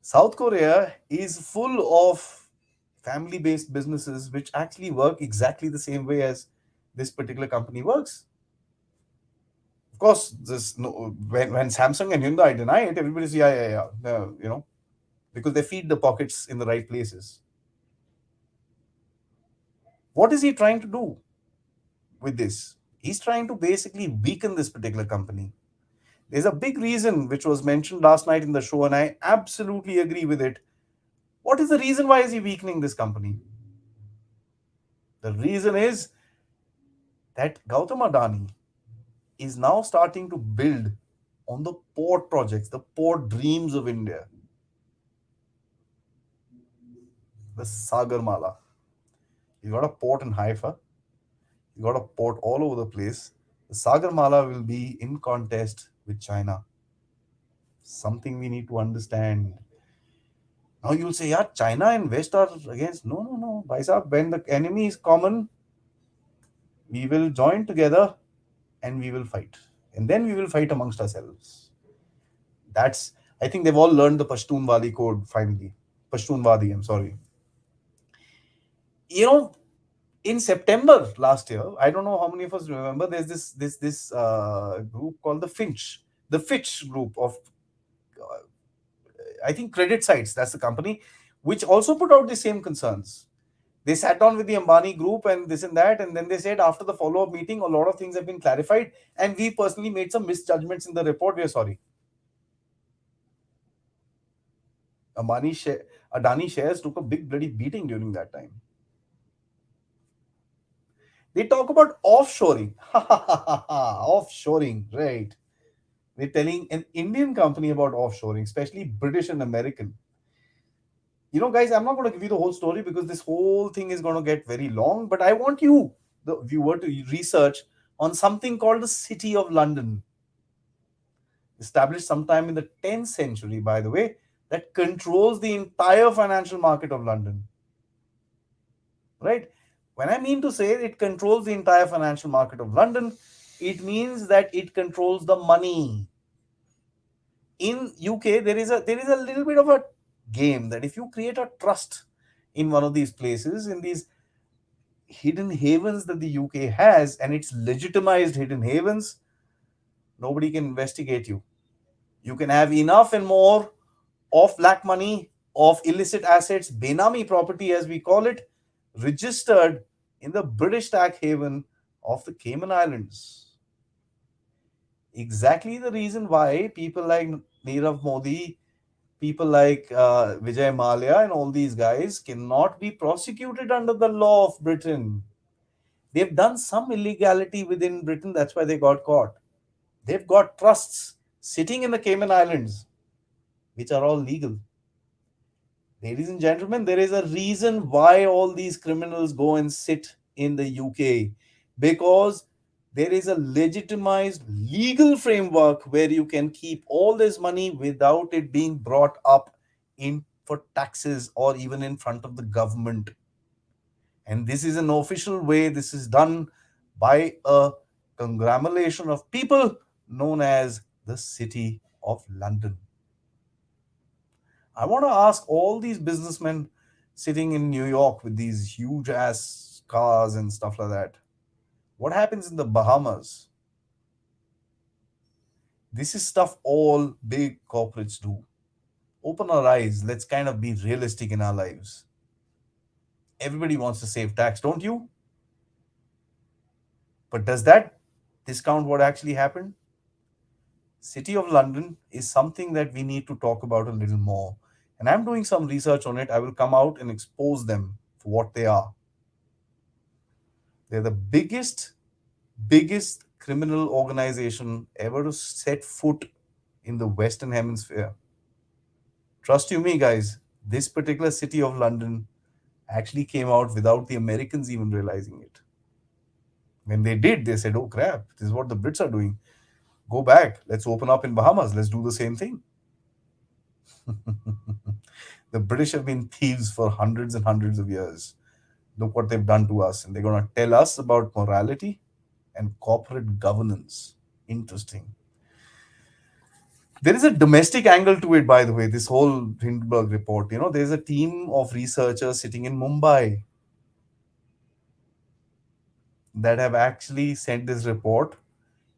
South Korea is full of family-based businesses which actually work exactly the same way as this particular company works. Of course, when Samsung and Hyundai deny it, everybody's yeah, because they feed the pockets in the right places. What is he trying to do with this? He's trying to basically weaken this particular company. There's a big reason which was mentioned last night in the show, and I absolutely agree with it. What is the reason why is he weakening this company? The reason is that Gautam Adani is now starting to build on the port projects, the port dreams of India, the Sagarmala. You got a port in Haifa, you got a port all over the place. The Sagarmala will be in contest with China. Something we need to understand. Now you'll say, yeah, China and West are against. No, no, no. Bhai Sahab, when the enemy is common, we will join together and we will fight. And then we will fight amongst ourselves. That's, I think they've all learned the Pashtunwali code finally. Pashtunwadi, I'm sorry. You know, in September last year, I don't know how many of us remember, there's this group called the Fitch group of, I think, credit sites. That's the company, which also put out the same concerns. They sat down with the Ambani group and this and that, and then they said after the follow-up meeting, a lot of things have been clarified, and we personally made some misjudgments in the report. We are sorry. Ambani share, Adani shares took a big bloody beating during that time. They talk about offshoring. Offshoring, right? They're telling an Indian company about offshoring, especially British and American. Guys, I'm not going to give you the whole story because this whole thing is going to get very long, but I want you, the viewer, to research on something called the City of London, established sometime in the 10th century, by the way, that controls the entire financial market of London. Right? When I mean to say it controls the entire financial market of London, it means that it controls the money. In UK, there is a little bit of a game that if you create a trust in one of these places, in these hidden havens that the UK has, and it's legitimized hidden havens, nobody can investigate you. You can have enough and more of black money, of illicit assets, Benami property as we call it, registered in the British tax haven of the Cayman Islands. Exactly the reason why people like Nirav Modi, people like Vijay Mallya, and all these guys cannot be prosecuted under the law of Britain. They've done some illegality within Britain, that's why they got caught. They've got trusts sitting in the Cayman Islands, which are all legal. Ladies and gentlemen, there is a reason why all these criminals go and sit in the UK, because there is a legitimized legal framework where you can keep all this money without it being brought up in for taxes or even in front of the government. And this is an official way. This is done by a conglomeration of people known as the City of London. I want to ask all these businessmen sitting in New York with these huge ass cars and stuff like that, what happens in the Bahamas? This is stuff all big corporates do. Open our eyes. Let's kind of be realistic in our lives. Everybody wants to save tax, don't you? But does that discount what actually happened? City of London is something that we need to talk about a little more. And I'm doing some research on it. I will come out and expose them for what they are. They're the biggest criminal organization ever to set foot in the Western Hemisphere. Trust you me, guys, this particular City of London actually came out without the Americans even realizing it. When they did, they said, oh crap, this is what the Brits are doing. Go back, let's open up in Bahamas, let's do the same thing. The British have been thieves for hundreds and hundreds of years. Look what they've done to us, and they're going to tell us about morality and corporate governance. Interesting. There is a domestic angle to it, by the way, this whole Hindenburg report. There's a team of researchers sitting in Mumbai that have actually sent this report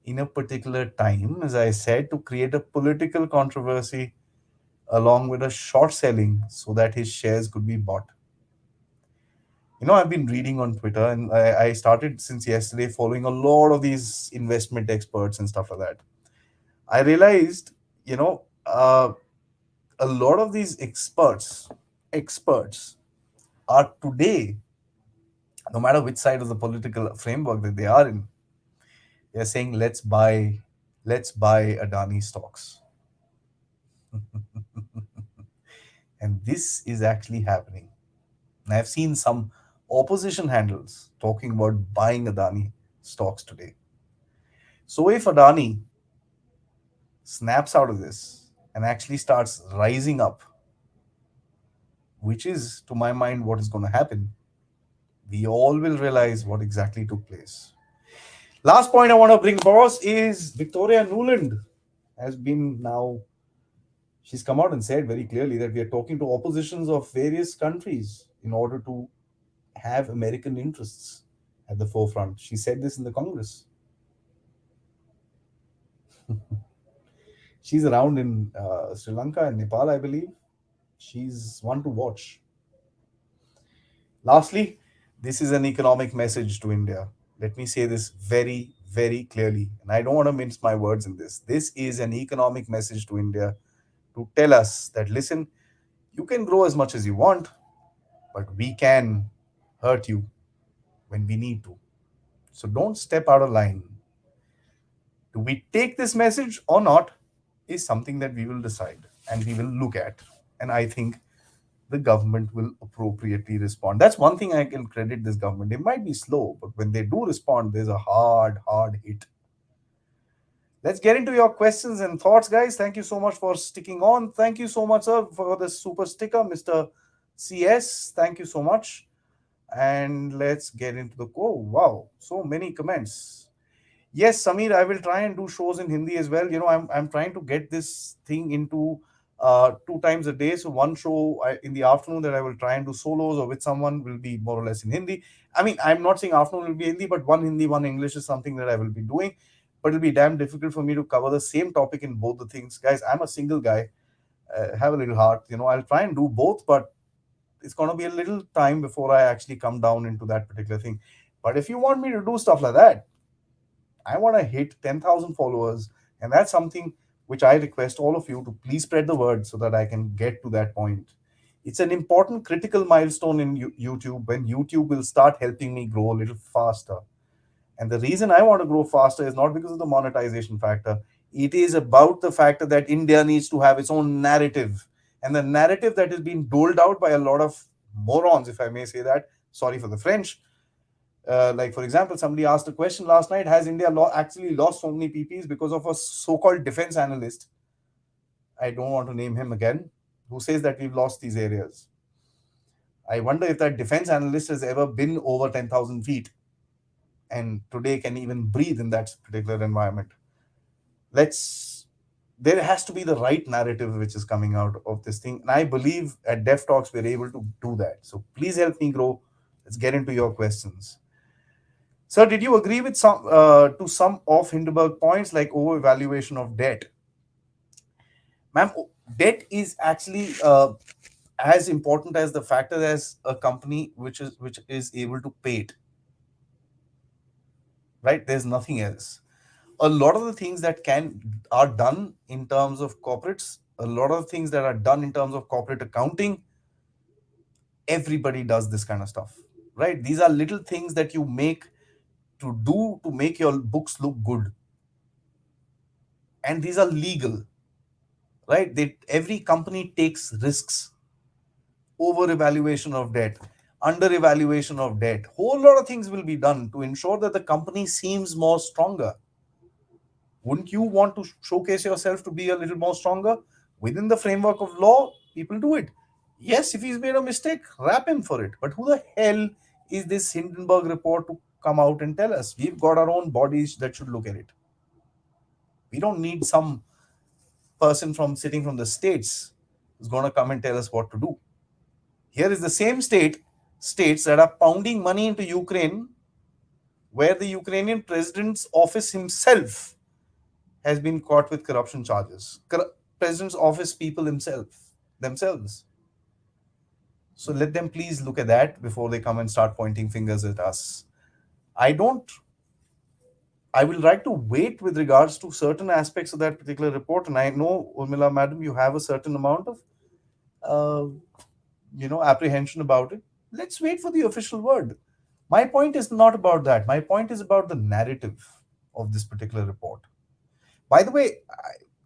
in a particular time, as I said, to create a political controversy along with a short selling so that his shares could be bought. I've been reading on Twitter, and I started since yesterday following a lot of these investment experts and stuff like that. I realized, a lot of these experts experts are today, no matter which side of the political framework that they are in, they're saying let's buy Adani stocks. And this is actually happening. And I've seen some opposition handles talking about buying Adani stocks today. So if Adani snaps out of this and actually starts rising up, which is to my mind what is going to happen, we all will realize what exactly took place. Last point I want to bring, boss, is Victoria Nuland has been now, she's come out and said very clearly that we are talking to oppositions of various countries in order to have American interests at the forefront. She said this in the Congress. She's around in Sri Lanka and Nepal, I believe. She's one to watch. Lastly, this is an economic message to India. Let me say this very, very clearly. And I don't want to mince my words in this. This is an economic message to India to tell us that, listen, you can grow as much as you want, but we can hurt you when we need to. So don't step out of line. Do we take this message or not is something that we will decide and we will look at. And I think the government will appropriately respond. That's one thing I can credit this government. It might be slow, but when they do respond, there's a hard hit. Let's get into your questions and thoughts, guys. Thank you so much for sticking on. Thank you so much, sir, for the super sticker, Mr. CS. Thank you so much. And let's get into the. Oh, wow. So many comments. Yes, Samir, I will try and do shows in Hindi as well. I'm trying to get this thing into 2 times a day. So one show in the afternoon that I will try and do solos or with someone will be more or less in Hindi. I mean, I'm not saying afternoon will be Hindi, but one Hindi, one English is something that I will be doing. But it'll be damn difficult for me to cover the same topic in both the things. Guys, I'm a single guy. Have a little heart. I'll try and do both, but it's going to be a little time before I actually come down into that particular thing. But if you want me to do stuff like that, I want to hit 10,000 followers. And that's something which I request all of you to please spread the word so that I can get to that point. It's an important critical milestone in YouTube when YouTube will start helping me grow a little faster. And the reason I want to grow faster is not because of the monetization factor. It is about the factor that India needs to have its own narrative. And the narrative that is being doled out by a lot of morons, if I may say that, sorry for the French. Like, for example, somebody asked a question last night: has India actually lost so many PPs because of a so-called defense analyst? I don't want to name him again, who says that we've lost these areas. I wonder if that defense analyst has ever been over 10,000 feet and today can even breathe in that particular environment. There has to be the right narrative which is coming out of this thing. And I believe at Dev Talks we're able to do that. So please help me grow. Let's get into your questions. Sir, did you agree with some of Hindenburg points like overvaluation of debt? Ma'am, debt is actually as important as the factor as a company which is able to pay it. Right? There's nothing else. A lot of the things that are done in terms of corporates, a lot of things that are done in terms of corporate accounting, everybody does this kind of stuff. Right? These are little things that you make to make your books look good. And these are legal. Right? Every company takes risks. Over evaluation of debt, under evaluation of debt, whole lot of things will be done to ensure that the company seems more stronger. Wouldn't you want to showcase yourself to be a little more stronger? Within the framework of law, people do it. Yes, if he's made a mistake, rap him for it. But who the hell is this Hindenburg report to come out and tell us? We've got our own bodies that should look at it. We don't need some person sitting from the States who's going to come and tell us what to do. Here is the same states that are pounding money into Ukraine, where the Ukrainian president's office himself has been caught with corruption charges. President's office people themselves. So let them please look at that before they come and start pointing fingers at us. I will like to wait with regards to certain aspects of that particular report. And I know, Urmila, madam, you have a certain amount of apprehension about it. Let's wait for the official word. My point is not about that. My point is about the narrative of this particular report. By the way,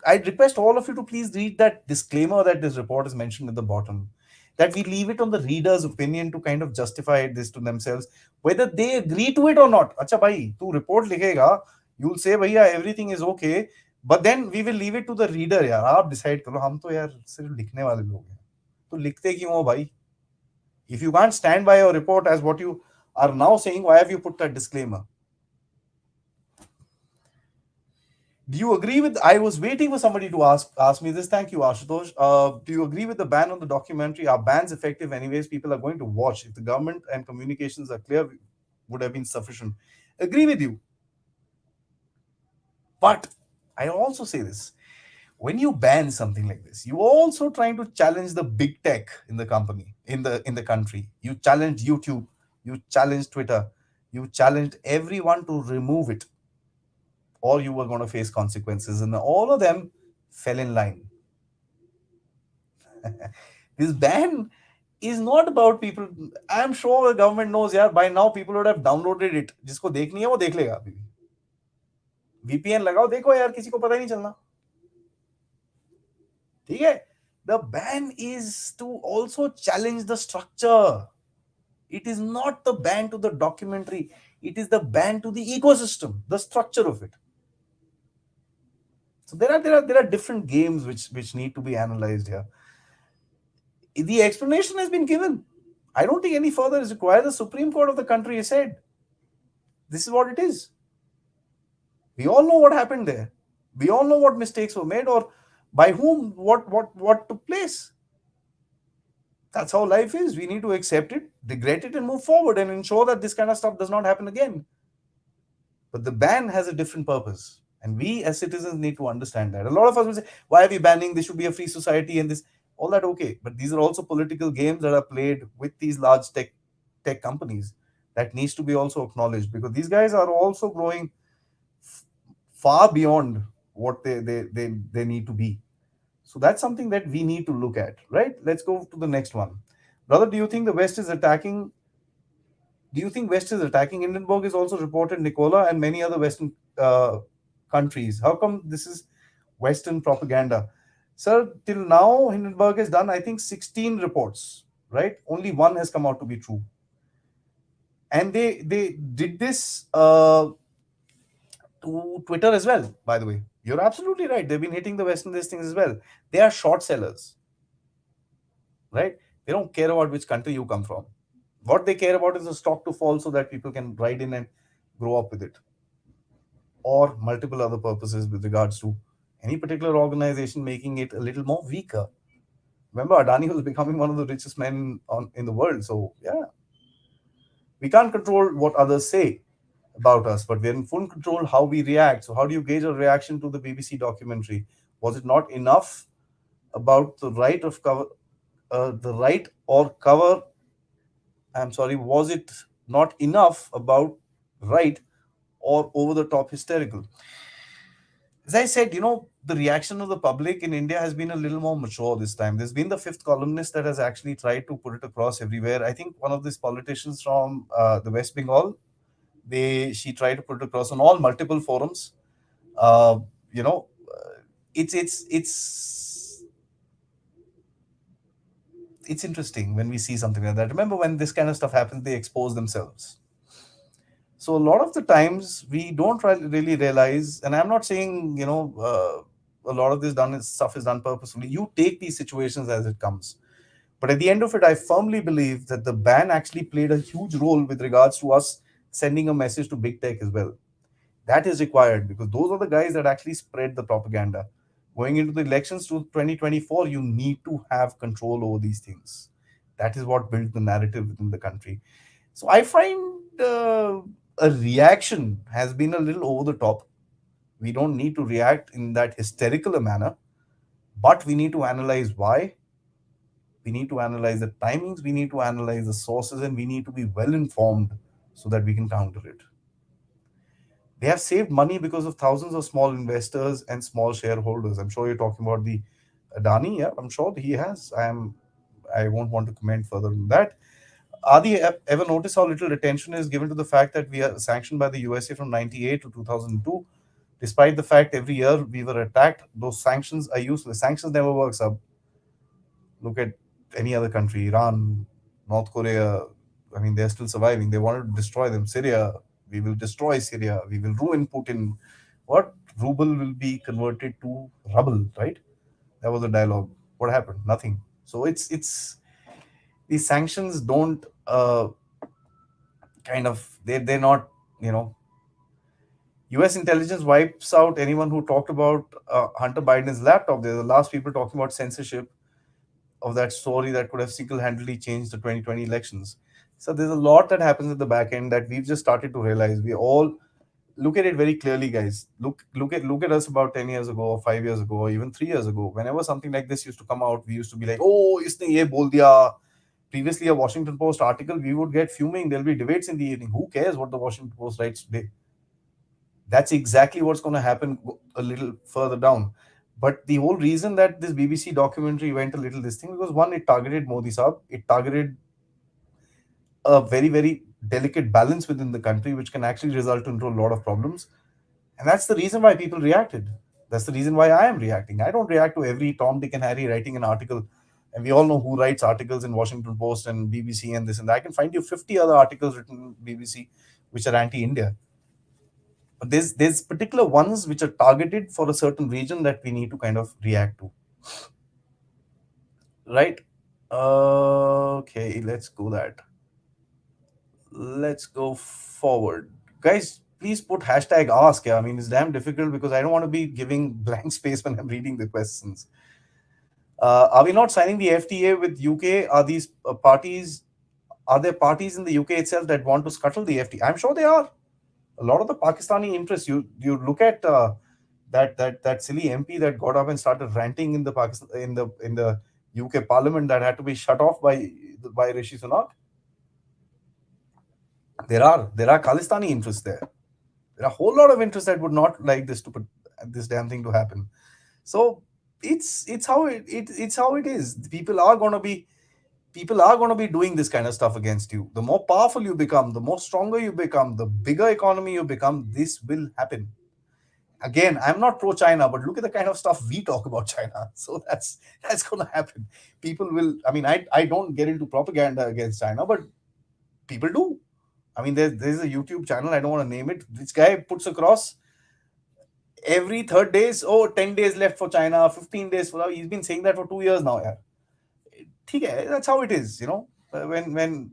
I request all of you to please read that disclaimer that this report is mentioned at the bottom. That we leave it on the reader's opinion to kind of justify this to themselves, whether they agree to it or not. Acha bhai, tu report likhega, you'll say bhaiya everything is okay, but then we will leave it to the reader यार. आप decide करो. हम तो यार सिर्फ लिखने वाले लोग हैं. तो लिखते क्यों हो भाई? If you can't stand by your report as what you are now saying, why have you put that disclaimer? Do you agree with? I was waiting for somebody to ask me this. Thank you, Ashutosh. Do you agree with the ban on the documentary? Are bans effective anyways? People are going to watch. If the government and communications are clear, would have been sufficient. Agree with you. But I also say this: when you ban something like this, you're also trying to challenge the big tech in the company, in the country. You challenge YouTube, you challenge Twitter, you challenged everyone to remove it, or you were going to face consequences, and all of them fell in line. This ban is not about people. I'm sure the government knows, yeah, by now people would have downloaded it. जिसको देखनी है वो देख लेगा अभी भी. VPN लगाओ देखो यार किसी को पता ही नहीं चलना. ठीक है? The ban is to also challenge the structure. It is not the ban to the documentary. It is the ban to the ecosystem, the structure of it. So there are different games which need to be analyzed here. The explanation has been given. I don't think any further is required. The Supreme Court of the country has said this is what it is. We all know what happened there. We all know what mistakes were made, or by whom what took place. That's how life is. We need to accept it, regret it, and move forward and ensure that this kind of stuff does not happen again. But the ban has a different purpose. And we as citizens need to understand that. A lot of us will say, why are we banning? This should be a free society and this, all that, okay. But these are also political games that are played with these large tech companies that needs to be also acknowledged, because these guys are also growing far beyond what they need to be. So that's something that we need to look at, right? Let's go to the next one. Brother, do you think the West is attacking? Do you think West is attacking? Hindenburg is also reported Nicola and many other Western countries. How come this is Western propaganda? Sir, till now, Hindenburg has done, I think, 16 reports, right? Only one has come out to be true. And they did this to Twitter as well, by the way. You're absolutely right. They've been hitting the Western these things as well. They are short sellers, right? They don't care about which country you come from. What they care about is the stock to fall so that people can ride in and grow up with it, or multiple other purposes with regards to any particular organization, making it a little more weaker. Remember, Adani was becoming one of the richest men in the world. So, yeah, we can't control what others say about us, but we're in full control how we react. So, how do you gauge a reaction to the BBC documentary? Was it not enough about the right of cover, the right or cover? I'm sorry, was it not enough about right or over the top hysterical? As I said, the reaction of the public in India has been a little more mature this time. There's been the fifth columnist that has actually tried to put it across everywhere. I think one of these politicians from the West Bengal, she tried to put it across on all multiple forums. Uh, you know, it's it's interesting when we see something like that. Remember, when this kind of stuff happens, they expose themselves. So a lot of the times we don't really realize, and I'm not saying a lot of this stuff is done purposefully. You take these situations as it comes, but at the end of it, I firmly believe that the ban actually played a huge role with regards to us sending a message to big tech as well. That is required because those are the guys that actually spread the propaganda. Going into the elections to 2024, you need to have control over these things. That is what built the narrative within the country. So I find a reaction has been a little over the top. We don't need to react in that hysterical a manner, but we need to analyze why. We need to analyze the timings, we need to analyze the sources, and we need to be well informed so that we can counter it. They have saved money because of thousands of small investors and small shareholders. I'm sure you're talking about the Adani. Yeah, I'm sure he has. I won't want to comment further on that. Adi, ever notice how little attention is given to the fact that we are sanctioned by the USA from 98 to 2002? Despite the fact every year we were attacked, those sanctions are useless. Sanctions never works. Look at any other country, Iran, North Korea. I mean, they're still surviving. They wanted to destroy them. Syria, we will destroy Syria. We will ruin Putin. What? Ruble will be converted to rubble, right? That was the dialogue. What happened? Nothing. So it's these sanctions don't kind of they're not, you know. U.S. intelligence wipes out anyone who talked about Hunter Biden's laptop. They're the last people talking about censorship of that story that could have single-handedly changed the 2020 elections. So there's a lot that happens at the back end that we've just started to realize. We all look at it very clearly, guys. Look at us about 10 years ago, or 5 years ago, or even 3 years ago. Whenever something like this used to come out, we used to be like, "Oh, isne ye bol diya." Previously, a Washington Post article, we would get fuming. There'll be debates in the evening. Who cares what the Washington Post writes today? That's exactly what's going to happen a little further down. But the whole reason that this BBC documentary went a little this thing, because one, it targeted Modi Saab, it targeted a very, very delicate balance within the country, which can actually result into a lot of problems. And that's the reason why people reacted. That's the reason why I am reacting. I don't react to every Tom, Dick, and Harry writing an article. And we all know who writes articles in Washington Post and BBC and this and that. I can find you 50 other articles written in BBC which are anti-India. But there's particular ones which are targeted for a certain region that we need to kind of react to, right? Okay, let's go forward, guys. Please put hashtag ask. Yeah, I mean, it's damn difficult because I don't want to be giving blank space when I'm reading the questions. Are we not signing the FTA with UK? Are there parties in the UK itself that want to scuttle the FTA? I'm sure they are. A lot of the Pakistani interests. You look at that silly MP that got up and started ranting in the Pakistan in the UK Parliament, that had to be shut off by Rishi Sunak. There are Khalistani interests there. There are a whole lot of interests that would not like this damn thing to happen. So it's how it is. People are going to be doing this kind of stuff against you. The more powerful you become, the more stronger you become, the bigger economy you become, this will happen. Again, I'm not pro China, but look at the kind of stuff we talk about China. So that's going to happen. People will. I mean, I don't get into propaganda against China, but people do. I mean, there's a YouTube channel. I don't want to name it. This guy puts across every third days. Oh, 10 days left for China, 15 days for. He's been saying that for 2 years now. Yeah, that's how it is. When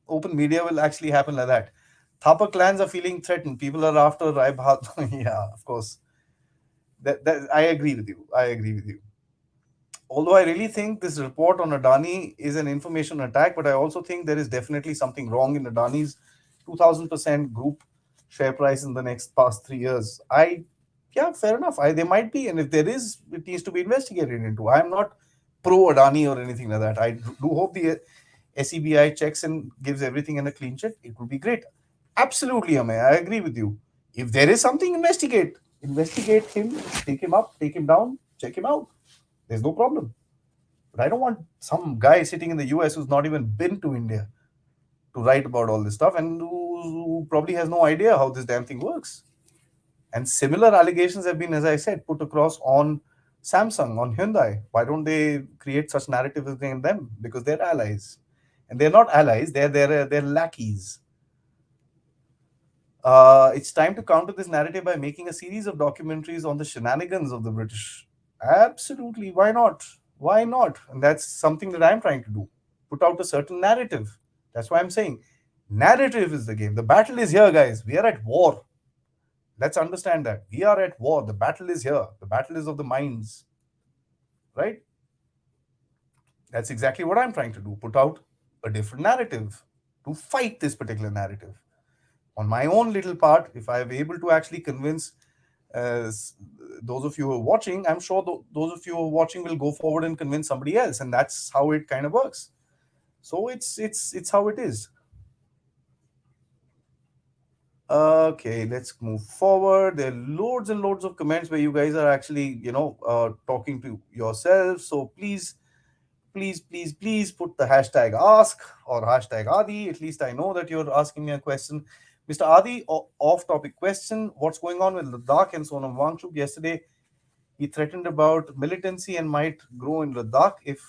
open media will actually happen like that. Thapa clans are feeling threatened. People are after Rai Bahat. Yeah, of course. That I agree with you. I agree with you. Although I really think this report on Adani is an information attack, but I also think there is definitely something wrong in Adani's 2000% group share price in the next past 3 years. Yeah, fair enough. There might be, and if there is, it needs to be investigated into. I am not pro Adani or anything like that. I do hope the SEBI checks and gives everything in a clean check. It would be great. Absolutely, Amay. I agree with you. If there is something, investigate him, take him up, take him down, check him out. There's no problem. But I don't want some guy sitting in the US who's not even been to India to write about all this stuff, and who probably has no idea how this damn thing works. And similar allegations have been, as I said, put across on Samsung, on Hyundai. Why don't they create such narratives against them? Because they're allies. And they're not allies, they're lackeys. It's time to counter this narrative by making a series of documentaries on the shenanigans of the British. Absolutely. Why not? Why not? And that's something that I'm trying to do. Put out a certain narrative. That's why I'm saying narrative is the game. The battle is here, guys. We are at war. Let's understand that. We are at war. The battle is here. The battle is of the minds. Right? That's exactly what I'm trying to do. Put out a different narrative to fight this particular narrative. On my own little part, if I'm able to actually convince those of you who are watching, I'm sure those of you who are watching will go forward and convince somebody else, and that's how it kind of works. So it's how it is. Okay, let's move forward. There are loads and loads of comments where you guys are actually, talking to yourselves. So please please put the hashtag ask or hashtag Adi. At least I know that you're asking me a question. Mr. Adi, off topic question. What's going on with Ladakh and Sonam Wangchuk? Yesterday, he threatened about militancy and might grow in Ladakh if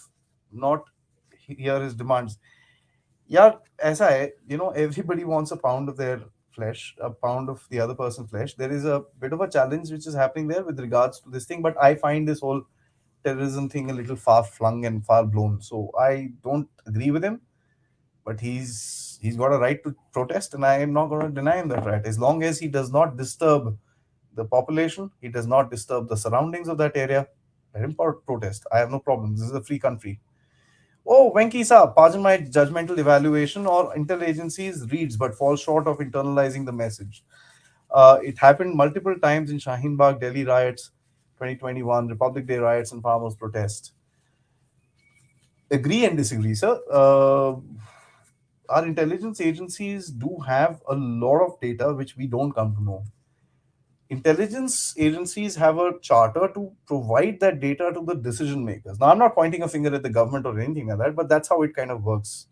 not hear his demands. Yeah, ऐसा है, everybody wants a pound of their flesh, a pound of the other person's flesh. There is a bit of a challenge which is happening there with regards to this thing, but I find this whole terrorism thing a little far flung and far blown. So I don't agree with him, but he's got a right to protest, and I am not going to deny him that right. As long as he does not disturb the population, he does not disturb the surroundings of that area, let him protest. I have no problem. This is a free country. Oh, Venki Saab, pardon my judgmental evaluation, or intel agencies reads but falls short of internalizing the message. It happened multiple times in Shaheen Bagh, Delhi riots, 2021, Republic Day riots, and farmers' protest. Agree and disagree, sir. Our intelligence agencies do have a lot of data which we don't come to know. Intelligence agencies have a charter to provide that data to the decision makers. Now, I'm not pointing a finger at the government or anything like that, but that's how it kind of works,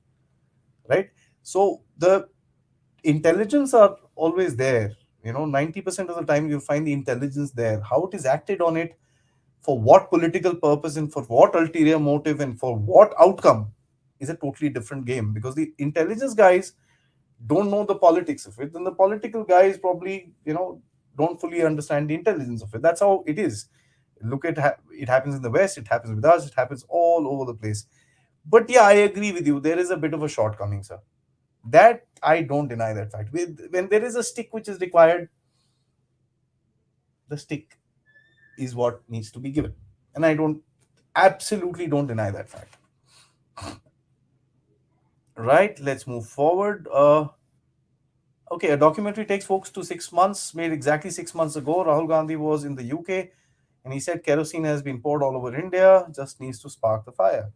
right? So the intelligence are always there. 90% of the time you'll find the intelligence there. How it is acted on it, for what political purpose and for what ulterior motive and for what outcome is a totally different game, because the intelligence guys don't know the politics of it, and the political guys probably don't fully understand the intelligence of it. That's how it is. Look at it happens in the West, it happens with us, it happens all over the place. But yeah, I agree with you, there is a bit of a shortcoming, sir. That I don't deny that fact. When there is a stick which is required, the stick is what needs to be given, and I don't absolutely don't deny that fact. Right, let's move forward. Okay, a documentary takes folks to 6 months, made exactly 6 months ago. Rahul Gandhi was in the UK and he said kerosene has been poured all over India, just needs to spark the fire.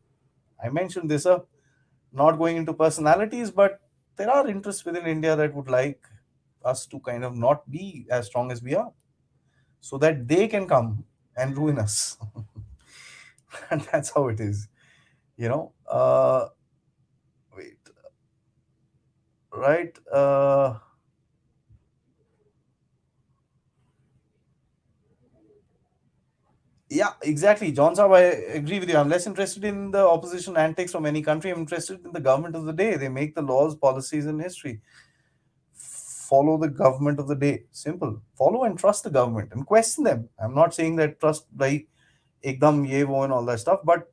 I mentioned this, not going into personalities, but there are interests within India that would like us to kind of not be as strong as we are, so that they can come and ruin us. And that's how it is, you know. Wait, right? Yeah, exactly. John Saab, I agree with you. I'm less interested in the opposition antics from any country. I'm interested in the government of the day. They make the laws, policies, and history. Follow the government of the day. Simple. Follow and trust the government and question them. I'm not saying that trust like ekdam ye wo and all that stuff, but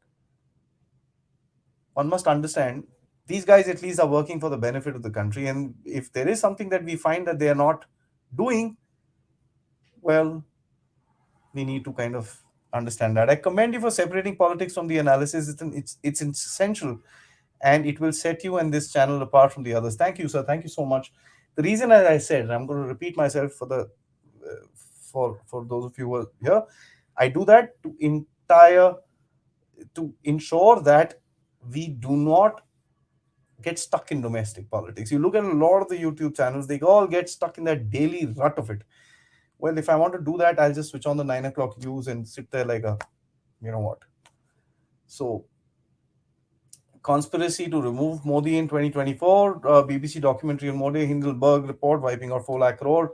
one must understand these guys at least are working for the benefit of the country. And if there is something that we find that they are not doing, well, we need to kind of understand that. I commend you for separating politics from the analysis. It's essential, and it will set you and this channel apart from the others. Thank you, sir. Thank you so much. The reason, as I said, I'm going to repeat myself for the for those of you who are here. I do that to ensure that we do not get stuck in domestic politics. You look at a lot of the YouTube channels; they all get stuck in that daily rut of it. Well, if I want to do that, I'll just switch on the 9 o'clock news and sit there like a, you know what. So, conspiracy to remove Modi in 2024, BBC documentary on Modi, Hindenburg report wiping out 4 lakh crore.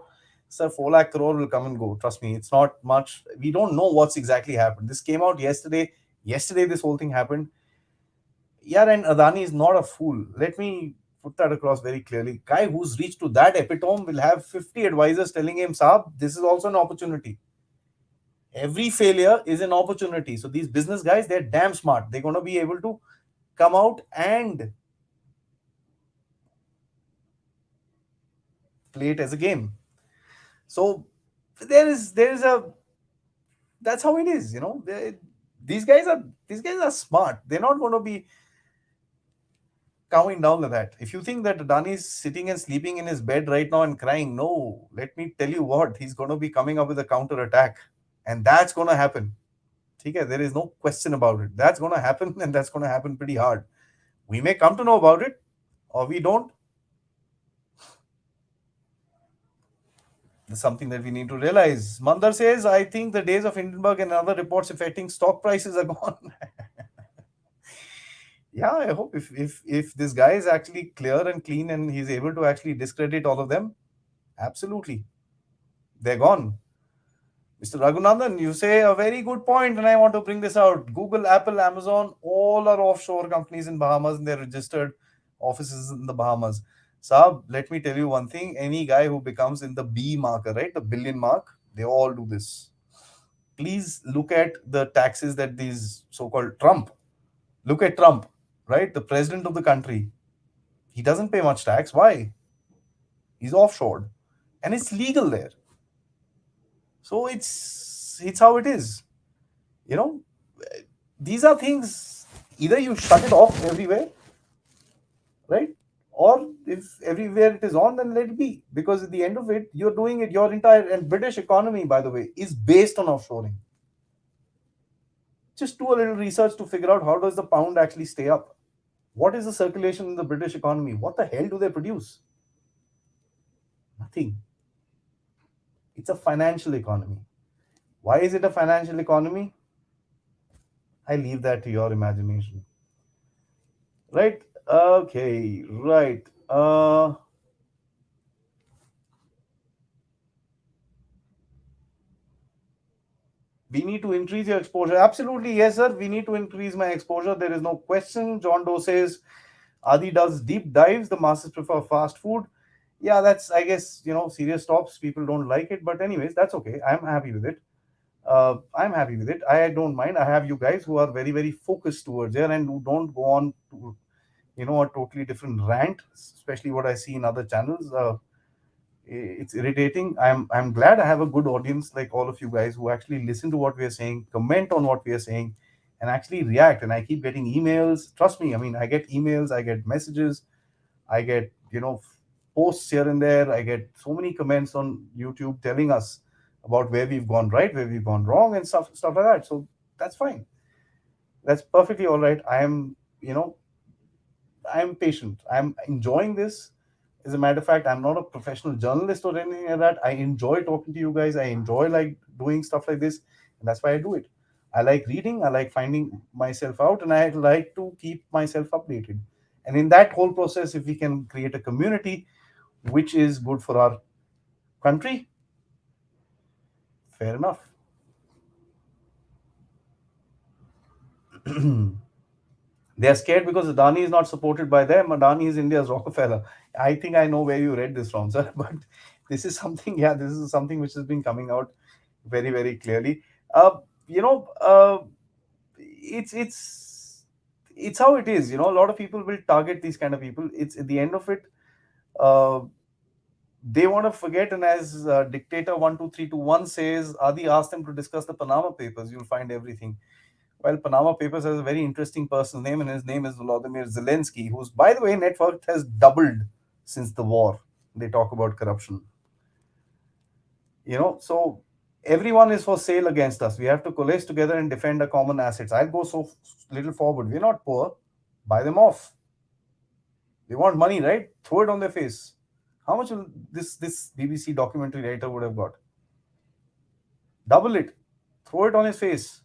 Sir, 4 lakh crore will come and go. Trust me, it's not much. We don't know what's exactly happened. This came out yesterday. Yesterday, this whole thing happened. Yeah, and Adani is not a fool. Let me put that across very clearly. Guy who's reached to that epitome will have 50 advisors telling him, Saab, this is also an opportunity. Every failure is an opportunity. So these business guys, they're damn smart. They're going to be able to come out and play it as a game. So there is a that's how it is. These guys are smart. They're not going to be coming down like that. If you think that Adani is sitting and sleeping in his bed right now and crying, no, let me tell you what, he's going to be coming up with a counter attack, and that's going to happen. Okay, there is no question about it. That's going to happen, and that's going to happen pretty hard. We may come to know about it, or we don't. It's something that we need to realize. Mandar says, I think the days of Hindenburg and other reports affecting stock prices are gone. Yeah, I hope if this guy is actually clear and clean and he's able to actually discredit all of them, absolutely, they're gone. Mr. Raghunandan, you say a very good point, and I want to bring this out. Google, Apple, Amazon, all are offshore companies in Bahamas, and they're registered offices in the Bahamas. Saab, let me tell you one thing. Any guy who becomes in the B marker, right, the billion mark, they all do this. Please look at the taxes that these so-called Trump. Look at Trump, right, the president of the country. He doesn't pay much tax. Why? He's offshored, and it's legal there. So it's how it is. You know, these are things, either you shut it off everywhere, right, or if everywhere it is on, then let it be, because at the end of it, you're doing it, your entire, and British economy, by the way, is based on offshoring. Just do a little research to figure out how does the pound actually stay up. What is the circulation in the British economy? What the hell do they produce? Nothing. It's a financial economy. Why is it a financial economy? I leave that to your imagination. Right? Okay, right. We need to increase your exposure. Absolutely, yes, sir. We need to increase my exposure. There is no question. John Doe says Adi does deep dives. The masses prefer fast food. Yeah, that's, I guess, serious tops. People don't like it. But, anyways, that's okay. I'm happy with it. I'm happy with it. I don't mind. I have you guys who are very, very focused towards there and who don't go on to, a totally different rant, especially what I see in other channels. It's irritating. I'm glad I have a good audience like all of you guys who actually listen to what we are saying, comment on what we are saying, and actually react. And I keep getting emails. Trust me, I mean, I get emails, I get messages, I get posts here and there. I get so many comments on YouTube telling us about where we've gone right, where we've gone wrong, and stuff like that. So that's fine. That's perfectly all right. I'm patient. I'm enjoying this. As a matter of fact, I'm not a professional journalist or anything like that. I enjoy talking to you guys. I enjoy like doing stuff like this, and that's why I do it. I like reading. I like finding myself out, and I like to keep myself updated. And in that whole process, if we can create a community which is good for our country, fair enough. They are scared because Adani is not supported by them. Adani is India's Rockefeller. I think I know where you read this from, sir. But this is something, yeah, this is something which has been coming out very, very clearly. Uh, you know, it's it's it's how it is. A lot of people will target these kind of people. It's at the end of it. Uh, they want to forget, and as Dictator 12321 says, Adi asked them to discuss the Panama Papers. You'll find everything. Well, Panama Papers has a very interesting person's name, and his name is Volodymyr Zelensky, whose, by the way, net worth has doubled since the war. They talk about corruption. So everyone is for sale against us. We have to coalesce together and defend our common assets. I'll go so little forward. We're not poor. Buy them off. They want money, right? Throw it on their face. How much will this BBC documentary writer would have got? Double it. Throw it on his face.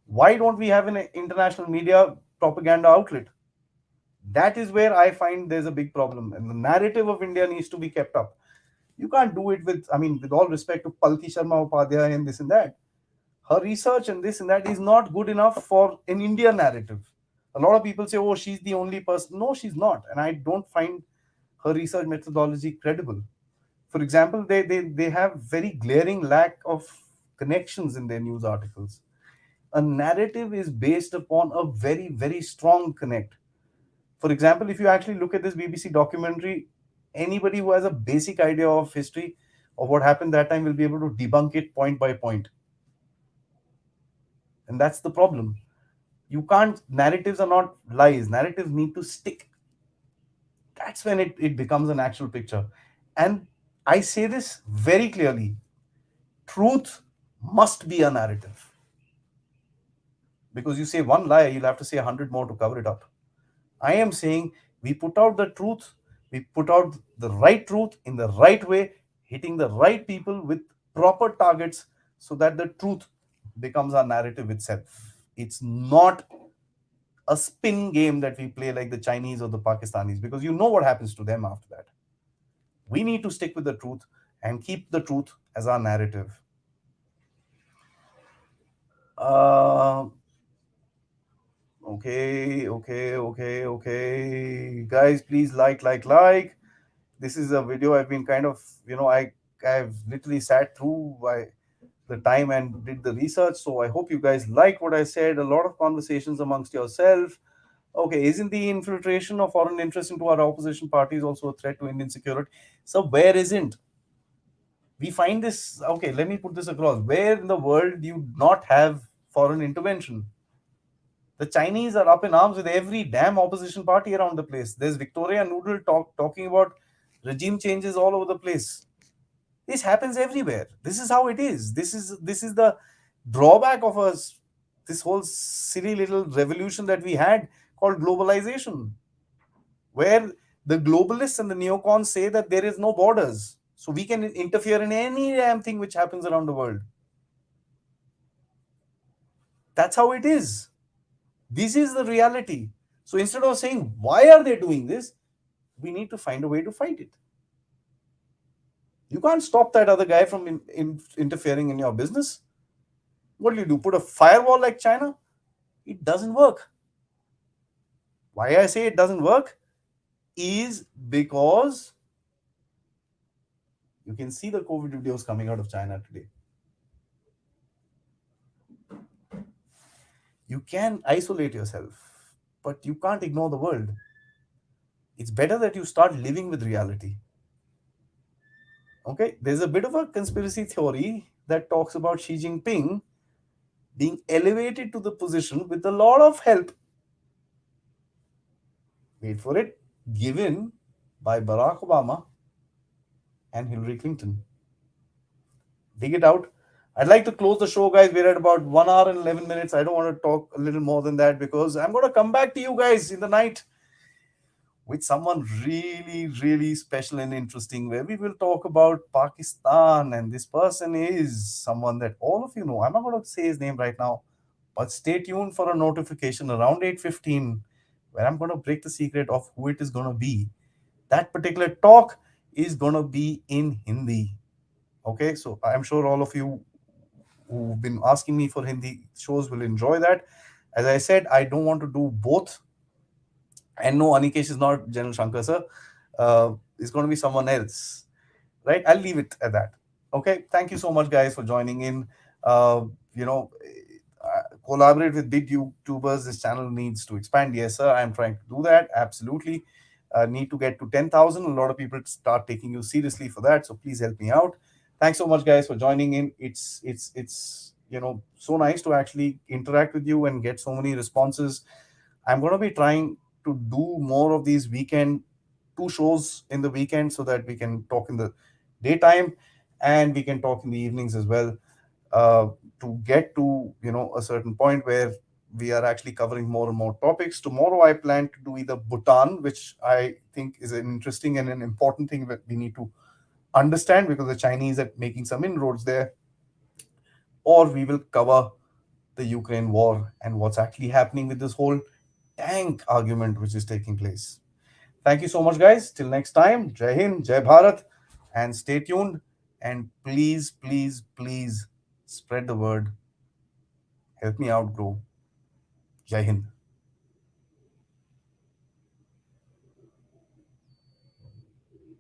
Why don't we have an international media propaganda outlet? That is where I find there's a big problem, and the narrative of India needs to be kept up. You can't do it with, I mean, with all respect to Palki Sharma Upadhyay and this and that. Her research and this and that is not good enough for an India narrative. A lot of people say, oh, she's the only person. No, she's not. And I don't find her research methodology credible. For example, they have very glaring lack of connections in their news articles. A narrative is based upon a very, very strong connect. For example, if you actually look at this BBC documentary, anybody who has a basic idea of history of what happened that time will be able to debunk it point by point. And that's the problem. You can't, narratives are not lies, narratives need to stick. That's when it becomes an actual picture. And I say this very clearly, truth must be a narrative. Because you say one lie, you'll have to say 100 more to cover it up. I am saying we put out the truth, we put out the right truth in the right way, hitting the right people with proper targets so that the truth becomes our narrative itself. It's not a spin game that we play like the Chinese or the Pakistanis, because you know what happens to them after that. We need to stick with the truth and keep the truth as our narrative. Uh, okay. Guys, please like. This is a video I've been kind of, I've literally sat through by the time and did the research. So I hope you guys like what I said. A lot of conversations amongst yourself. Okay, isn't the infiltration of foreign interests into our opposition parties also a threat to Indian security? So where isn't? We find this. Okay, let me put this across. Where in the world do you not have foreign intervention? The Chinese are up in arms with every damn opposition party around the place. There's Victoria Noodle talking about regime changes all over the place. This happens everywhere. This is how it is. This is the drawback of us. This whole silly little revolution that we had called globalization, where the globalists and the neocons say that there is no borders, so we can interfere in any damn thing which happens around the world. That's how it is. This is the reality. So instead of saying why are they doing this, we need to find a way to fight it. You can't stop that other guy from interfering in your business. What do? Put a firewall like China? It doesn't work. Why I say it doesn't work is because you can see the COVID videos coming out of China today. You can isolate yourself, but you can't ignore the world. It's better that you start living with reality. Okay, there's a bit of a conspiracy theory that talks about Xi Jinping being elevated to the position with a lot of help, wait for it, given by Barack Obama and Hillary Clinton. Dig it out. I'd like to close the show, guys. We're at about 1 hour and 11 minutes. I don't want to talk a little more than that because I'm going to come back to you guys in the night with someone really, really special and interesting, where we will talk about Pakistan. And this person is someone that all of you know. I'm not going to say his name right now, but stay tuned for a notification around 8:15, where I'm going to break the secret of who it is going to be. That particular talk is going to be in Hindi. Okay, so I'm sure all of you who've been asking me for Hindi shows will enjoy that. As I said, I don't want to do both. And no, Anikesh is not General Shankar, sir. It's going to be someone else, right? I'll leave it at that. Okay, thank you so much, guys, for joining in. You know, collaborate with big YouTubers. This channel needs to expand. Yes, sir, I'm trying to do that. Absolutely. Need to get to 10,000. A lot of people start taking you seriously for that. So please help me out. Thanks so much, guys, for joining in. It's so nice to actually interact with you and get so many responses. I'm going to be trying to do more of these weekend, 2 shows in the weekend, so that we can talk in the daytime and we can talk in the evenings as well, uh, to get to a certain point where we are actually covering more and more topics. Tomorrow I plan to do either Bhutan, which I think is an interesting and an important thing that we need to understand, because the Chinese are making some inroads there, or we will cover the Ukraine war and what's actually happening with this whole tank argument which is taking place. Thank you so much, guys. Till next time, Jai Hind, Jai Bharat, and stay tuned. And please, please, please spread the word. Help me out, grow. Jai Hind.